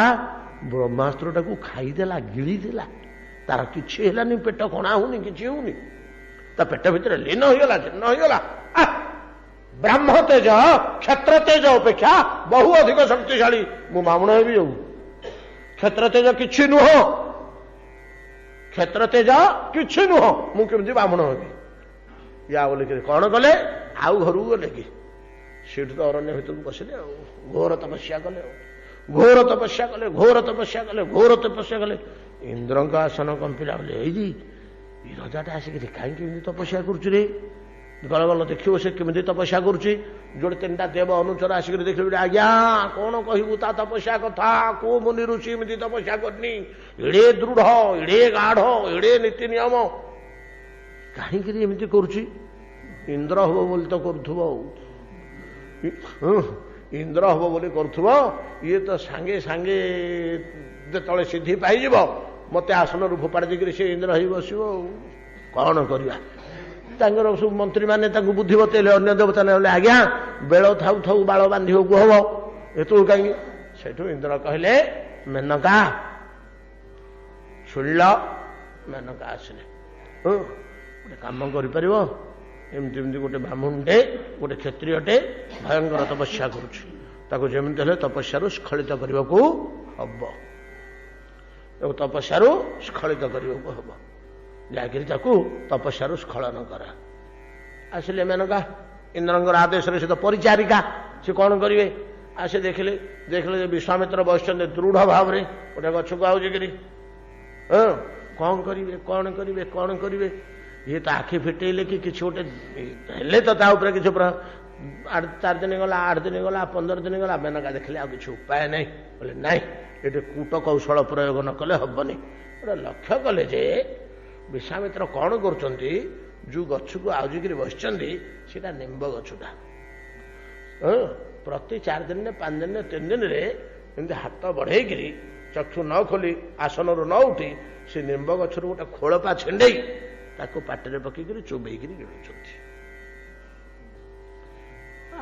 ବ୍ରହ୍ମାସ୍ତ୍ରଟାକୁ ଖାଇଦେଲା, ଗିଳିଦେଲା, ତାର କିଛି ହେଲାନି, ପେଟ କଣା ହଉନି, କିଛି ହଉନି, ତା ପେଟ ଭିତରେ ଲୀନ ହେଇଗଲା, ଜୀର୍ଣ୍ଣ ହେଇଗଲା। ବ୍ରାହ୍ମ ତେଜ କ୍ଷେତ୍ର ତେଜ ଅପେକ୍ଷା ବହୁ ଅଧିକ ଶକ୍ତିଶାଳୀ। ମୁଁ ବାମୁଣ ହେବି। ଆଉ କ୍ଷେତ୍ର ତେଜ କିଛି ନୁହଁ, କ୍ଷେତ୍ର ତେଜ କିଛି ନୁହଁ, ମୁଁ କେମିତି ବାମୁଣ ହେବି? ୟା ବୋଲିକିରି କଣ କଲେ? ଆଉ ଘରକୁ ଗଲେ କି? ସେଇଠୁ ତ ଅରଣ୍ୟ ଭିତରକୁ ବସିଲେ। ଆଉ ଘୋର ତପସ୍ୟା କଲେ, ଆଉ ଘୋର ତପସ୍ୟା କଲେ, ଘୋର ତପସ୍ୟା କଲେ, ଘୋର ତପସ୍ୟା କଲେ। ଇନ୍ଦ୍ରଙ୍କ ଆସନ କମ୍ପିଲା। ବୋଲେ ଏଇ ରଜାଟା ଆସିକିରି କାହିଁକି ଏମିତି ତପସ୍ୟା କରୁଛି ରେ? ଗଲ ଗଲ ଦେଖିବ ସେ କେମିତି ତପସ୍ୟା କରୁଛି। ଯୋଡ଼େ ତିନିଟା ଦେବ ଅନୁଚର ଆସିକିରି ଦେଖିଲେ, ଆଜ୍ଞା କଣ କହିବୁ ତା ତପସ୍ୟା କଥା? କୋଉ ମୁନି ଋଷି ଏମିତି ତପସ୍ୟା କରିନି, ଏଡ଼େ ଦୃଢ଼, ଏଡ଼େ ଗାଢ଼, ଏଡ଼େ ନୀତି ନିୟମ, କାହିଁକିରି ଏମିତି କରୁଛି? ଇନ୍ଦ୍ର ହବ ବୋଲି ତ କରୁଥିବ। ଆଉ ଇନ୍ଦ୍ର ହବ ବୋଲି କରୁଥିବ। ଇଏ ତ ସାଙ୍ଗେ ସାଙ୍ଗେ ଯେତେବେଳେ ସିଦ୍ଧି ପାଇଯିବ ମତେ ଆସନରୁ ଫୋପାଡ଼ି ଦେଇକିରି ସେ ଇନ୍ଦ୍ର ହେଇ ବସିବ। ଆଉ କଣ କରିବା? ତାଙ୍କର ସବୁ ମନ୍ତ୍ରୀମାନେ ତାଙ୍କୁ ବୁଦ୍ଧି ବତେଇଲେ। ଅନ୍ୟ ଦେବତା ନେଲେ, ଆଜ୍ଞା ବେଳ ଥାଉ ଥାଉ ବାଳ ବାନ୍ଧିବାକୁ ହବ, ଏତୁ କାହିଁକି? ସେଠୁ ଇନ୍ଦ୍ର କହିଲେ ମେନକା ଶୁଣିଲ? ମେନକା ଆସିଲେ। ଗୋଟେ କାମ କରିପାରିବ? ଏମିତି ଏମିତି ଗୋଟେ ବ୍ରାହ୍ମଣଟେ, ଗୋଟେ କ୍ଷତ୍ରିୟଟେ ଭୟଙ୍କର ତପସ୍ୟା କରୁଛି, ତାକୁ ଯେମିତି ହେଲେ ତପସ୍ୟାରୁ ସ୍ଖଳିତ କରିବାକୁ ହବ। ତପସ୍ୟାରୁ ସ୍ଖଳିତ କରିବାକୁ ହବ। ଯାଇକିରି ତାକୁ ତପସ୍ୟାରୁ ସ୍ଖଳନ କର। ଆସିଲେ ମେନକା, ଇନ୍ଦ୍ରଙ୍କର ଆଦେଶରେ ସେ ତ ପରିଚାରିକା, ସେ କଣ କରିବେ? ଆସି ଦେଖିଲେ ଯେ ବିଶ୍ୱାମିତ୍ର ବସିଛନ୍ତି ଦୃଢ଼ ଭାବରେ ଗୋଟେ ଗଛକୁ ଆଉଜିକିରି। କଣ କରିବେ, କଣ କରିବେ, କଣ କରିବେ? ଇଏ ତ ଆଖି ଫିଟେଇଲେ କି କିଛି ଗୋଟେ ହେଲେ ତ ତା ଉପରେ କିଛି 4 ଦିନ ଗଲା, 8 ଦିନ ଗଲା, 15 ଦିନ ଗଲା। ମେନକା ଦେଖିଲେ ଆଉ କିଛି ଉପାୟ ନାହିଁ। ବୋଲେ ନାଇଁ, ଏଠି କୂଟ କୌଶଳ ପ୍ରୟୋଗ ନ କଲେ ହବନି। ଗୋଟେ ଲକ୍ଷ୍ୟ କଲେ ଯେ ବିଶ୍ୱାମିତ୍ର କଣ କରୁଛନ୍ତି? ଯୋଉ ଗଛକୁ ଆଉଜିକିରି ବସିଛନ୍ତି ସେଟା ନିମ୍ବ ଗଛଟା। ପ୍ରତି 4 ଦିନରେ, 5 ଦିନରେ, 3 ଦିନରେ ଏମିତି ହାତ ବଢେଇକିରି ଚକ୍ଷୁ ନ ଖୋଲି ଆସନରୁ ନ ଉଠି ସେ ନିମ୍ବ ଗଛରୁ ଗୋଟେ ଖୋଳପା ଛିଣ୍ଡେଇ ତାକୁ ପାଟିରେ ପକେଇକିରି ଚୋବେଇକିରି ଗିଳୁଛନ୍ତି।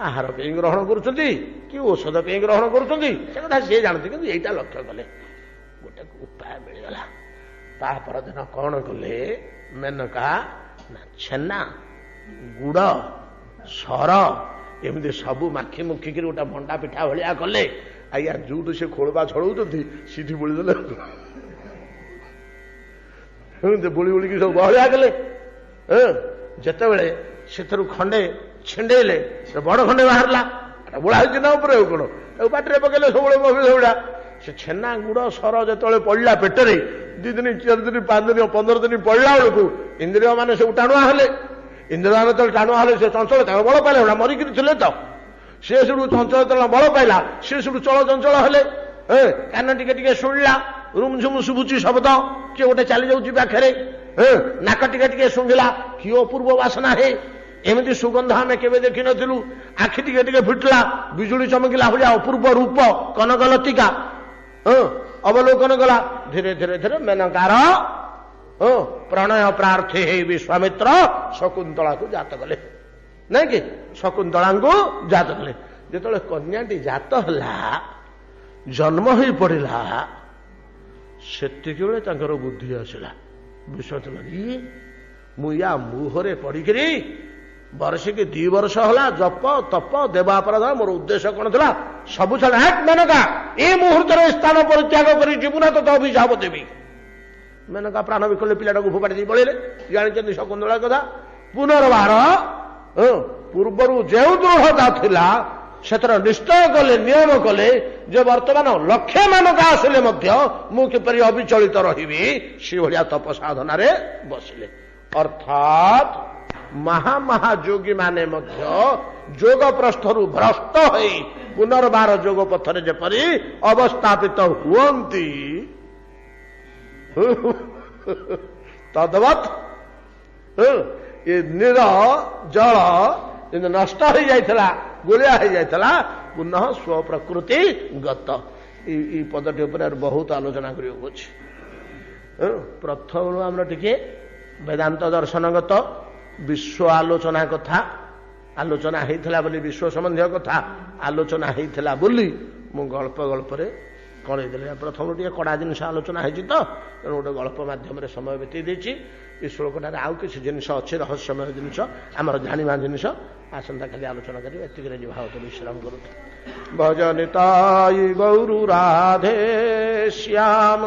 ଆହାର ପାଇଁ ଗ୍ରହଣ କରୁଛନ୍ତି କି ଔଷଧ ପାଇଁ ଗ୍ରହଣ କରୁଛନ୍ତି ସେ କଥା ସିଏ ଜାଣନ୍ତି। କିନ୍ତୁ ଏଇଟା ଲକ୍ଷ୍ୟ କଲେ, ଗୋଟେ ଉପାୟ ମିଳିଗଲା। ତା ପରଦିନ କଣ କଲେ ମେନକା? ନା ଛେନା, ଗୁଡ଼, ସର ଏମିତି ସବୁ ମାଖି ମୁଖିକିରି ଗୋଟେ ମଣ୍ଡା ପିଠା ଭଳିଆ କଲେ। ଆଜ୍ଞା ଯୋଉଠୁ ସେ ଖୋଳପା ଛଡ଼ଉଛନ୍ତି ସିଠି ବୋଳିଦେଲେ। ବୁଳି ବୁଳିକି ସବୁ ବହଳିଆ କଲେ। ଯେତେବେଳେ ସେଥିରୁ ଖଣ୍ଡେ ଛିଣ୍ଡେଇଲେ ବଡ ଖଣ୍ଡେ ବାହାରିଲା। ବୁଳା ହେଇଛି ନା ଉପରେ? ଆଉ କଣ ତାକୁ ପାଟିରେ ପକେଇଲେ ସବୁବେଳେ ସବୁଗୁଡା। ସେ ଛେନା ଗୁଡ଼ ସର ଯେତେବେଳେ ପଡ଼ିଲା ପେଟରେ, 2 ଦିନ 4 ଦିନ 5 ଦିନ 15 ଦିନ ପଡ଼ିଲା ବେଳକୁ ଇନ୍ଦ୍ରିୟ ମାନେ ସବୁ ଟାଣୁଆ ହେଲେ। ଇନ୍ଦ୍ରିୟ ମାନେ ଯେତେବେଳେ ଟାଣୁଆ ହେଲେ ସେ ଚଞ୍ଚଳ, ତାଙ୍କ ବଳ ପାଇଲେ, ମରିକିରି ଥିଲେ ତ। ସେ ସେଠୁ ଚଞ୍ଚଳ ବଳ ପାଇଲା, ସେ ସେଠୁ ଚଳଚଞ୍ଚଳ ହେଲେ। କାନ ଟିକେ ଟିକେ ଶୁଣିଲା, ରୁମ୍ ଝୁମ୍ ଶୁଭୁଛି ଶବ୍ଦ, କିଏ ଗୋଟେ ଚାଲି ଯାଉଛି ପାଖରେ। ନାକ ଟିକେ ଟିକେ ଶୁଙ୍ଘିଲା, କି ଅପୂର୍ବ ବାସନା ହେ, ଏମିତି ସୁଗନ୍ଧ ଆମେ କେବେ ଦେଖିନଥିଲୁ। ଆଖି ଟିକେ ଟିକେ ଫିଟିଲା, ବିଜୁଳି ଚମକିଲା ଭଳିଆ ଅପୂର୍ବ ରୂପ କନକଲତିକା ଅବଲୋକନ କଲା। ଧୀରେ ଧୀରେ ଧୀରେ ମେନକାର ପ୍ରଣୟ ପ୍ରାର୍ଥୀ ହେଇ ବିଶ୍ୱାମିତ୍ର ଶକୁନ୍ତଳାକୁ ଜାତ କଲେ, ନାଇଁ କି? ଶକୁନ୍ତଳାଙ୍କୁ ଜାତ କଲେ। ଯେତେବେଳେ କନ୍ୟାଟି ଜାତ ହେଲା, ଜନ୍ମ ହୋଇ ପଡ଼ିଲା, ସେତିକିବେଳେ ତାଙ୍କର ବୁଦ୍ଧି ଆସିଲା। ବିଶ୍ୱାମିତ୍ର ମୁଁ ୟା ମୁହଁରେ ପଡ଼ିକିରି ବର୍ଷିକି 2 ବର୍ଷ ହେଲା ଜପ ତପ ଦେବାପରାଧ, ମୋର ଉଦ୍ଦେଶ୍ୟ କଣ ଥିଲା ସବୁ ଛାଡ଼। ମେନକା, ଏ ମୁହୂର୍ତ୍ତରେ ସ୍ଥାନ ପରିତ୍ୟାଗ କରି ଯିବୁ ନା, ତତେ ଅଭିଶାପ ଦେବି। ମେନକା ପ୍ରାଣ ବିକଳେ ପିଲାଟାକୁ ଫୋପାଡ଼ି ଦେଇ ପଳେଇଲେ। ଜାଣିଛନ୍ତି ଶକୁନ୍ତଳା କଥା। ପୁନର୍ବାର ପୂର୍ବରୁ ଯେଉଁ ଦୃଢ଼ତା ଥିଲା ସେଥିର ନିଶ୍ଚୟ କଲେ, ନିୟମ କଲେ ଯେ ବର୍ତ୍ତମାନ ଲକ୍ଷେ ମାନକା ଆସିଲେ ମଧ୍ୟ ମୁଁ କିପରି ଅବିଚଳିତ ରହିବି, ସେଭଳିଆ ତପସାଧନାରେ ବସିଲେ। ଅର୍ଥାତ୍ ମହାମହାଯୋଗୀ ମାନେ ମଧ୍ୟ ଯୋଗ ପୃଷ୍ଠରୁ ଭ୍ରଷ୍ଟ ହୋଇ ପୁନର୍ବାର ଯୋଗ ପଥରେ ଯେପରି ଅବସ୍ଥାପିତ ହୁଅନ୍ତି, ତଦ୍ବତ୍ ଏ ନୀର ଜଳ ନଷ୍ଟ ହୋଇଯାଇଥିଲା, ଗୋଳିଆ ହୋଇଯାଇଥିଲା, ପୁନଃ ସ୍ୱପ୍ରକୃତି ଗତ। ଏଇ ପଦଟି ଉପରେ ବହୁତ ଆଲୋଚନା କରିବାକୁ ଅଛି। ପ୍ରଥମରୁ ଆମର ଟିକେ ବେଦାନ୍ତ ଦର୍ଶନଗତ ବିଶ୍ୱ ଆଲୋଚନା କଥା ଆଲୋଚନା ହେଇଥିଲା ବୋଲି, ବିଶ୍ୱ ସମ୍ବନ୍ଧୀୟ କଥା ଆଲୋଚନା ହେଇଥିଲା ବୋଲି ମୁଁ ଗଳ୍ପରେ କରେଇଦେଲି। ପ୍ରଥମରୁ ଟିକେ କଡ଼ା ଜିନିଷ ଆଲୋଚନା ହେଇଛି ତ, ତେଣୁ ଗୋଟେ ଗଳ୍ପ ମାଧ୍ୟମରେ ସମୟ ବିତେଇ ଦେଇଛି। ଏ ଶ୍ଲୋକଟାରେ ଆଉ କିଛି ଜିନିଷ ଅଛି, ରହସ୍ୟମୟ ଜିନିଷ, ଆମର ଜାଣିବା ଜିନିଷ। ଆସନ୍ତା କାଲି ଆଲୋଚନା କରିବେ। ଏତିକିରେ ଯିଭାବତ ବିଶ୍ରାମ କରୁଛୁ। ଭଜନିତାଇ ଗୌରୁ ରାଧେ ଶ୍ୟାମ।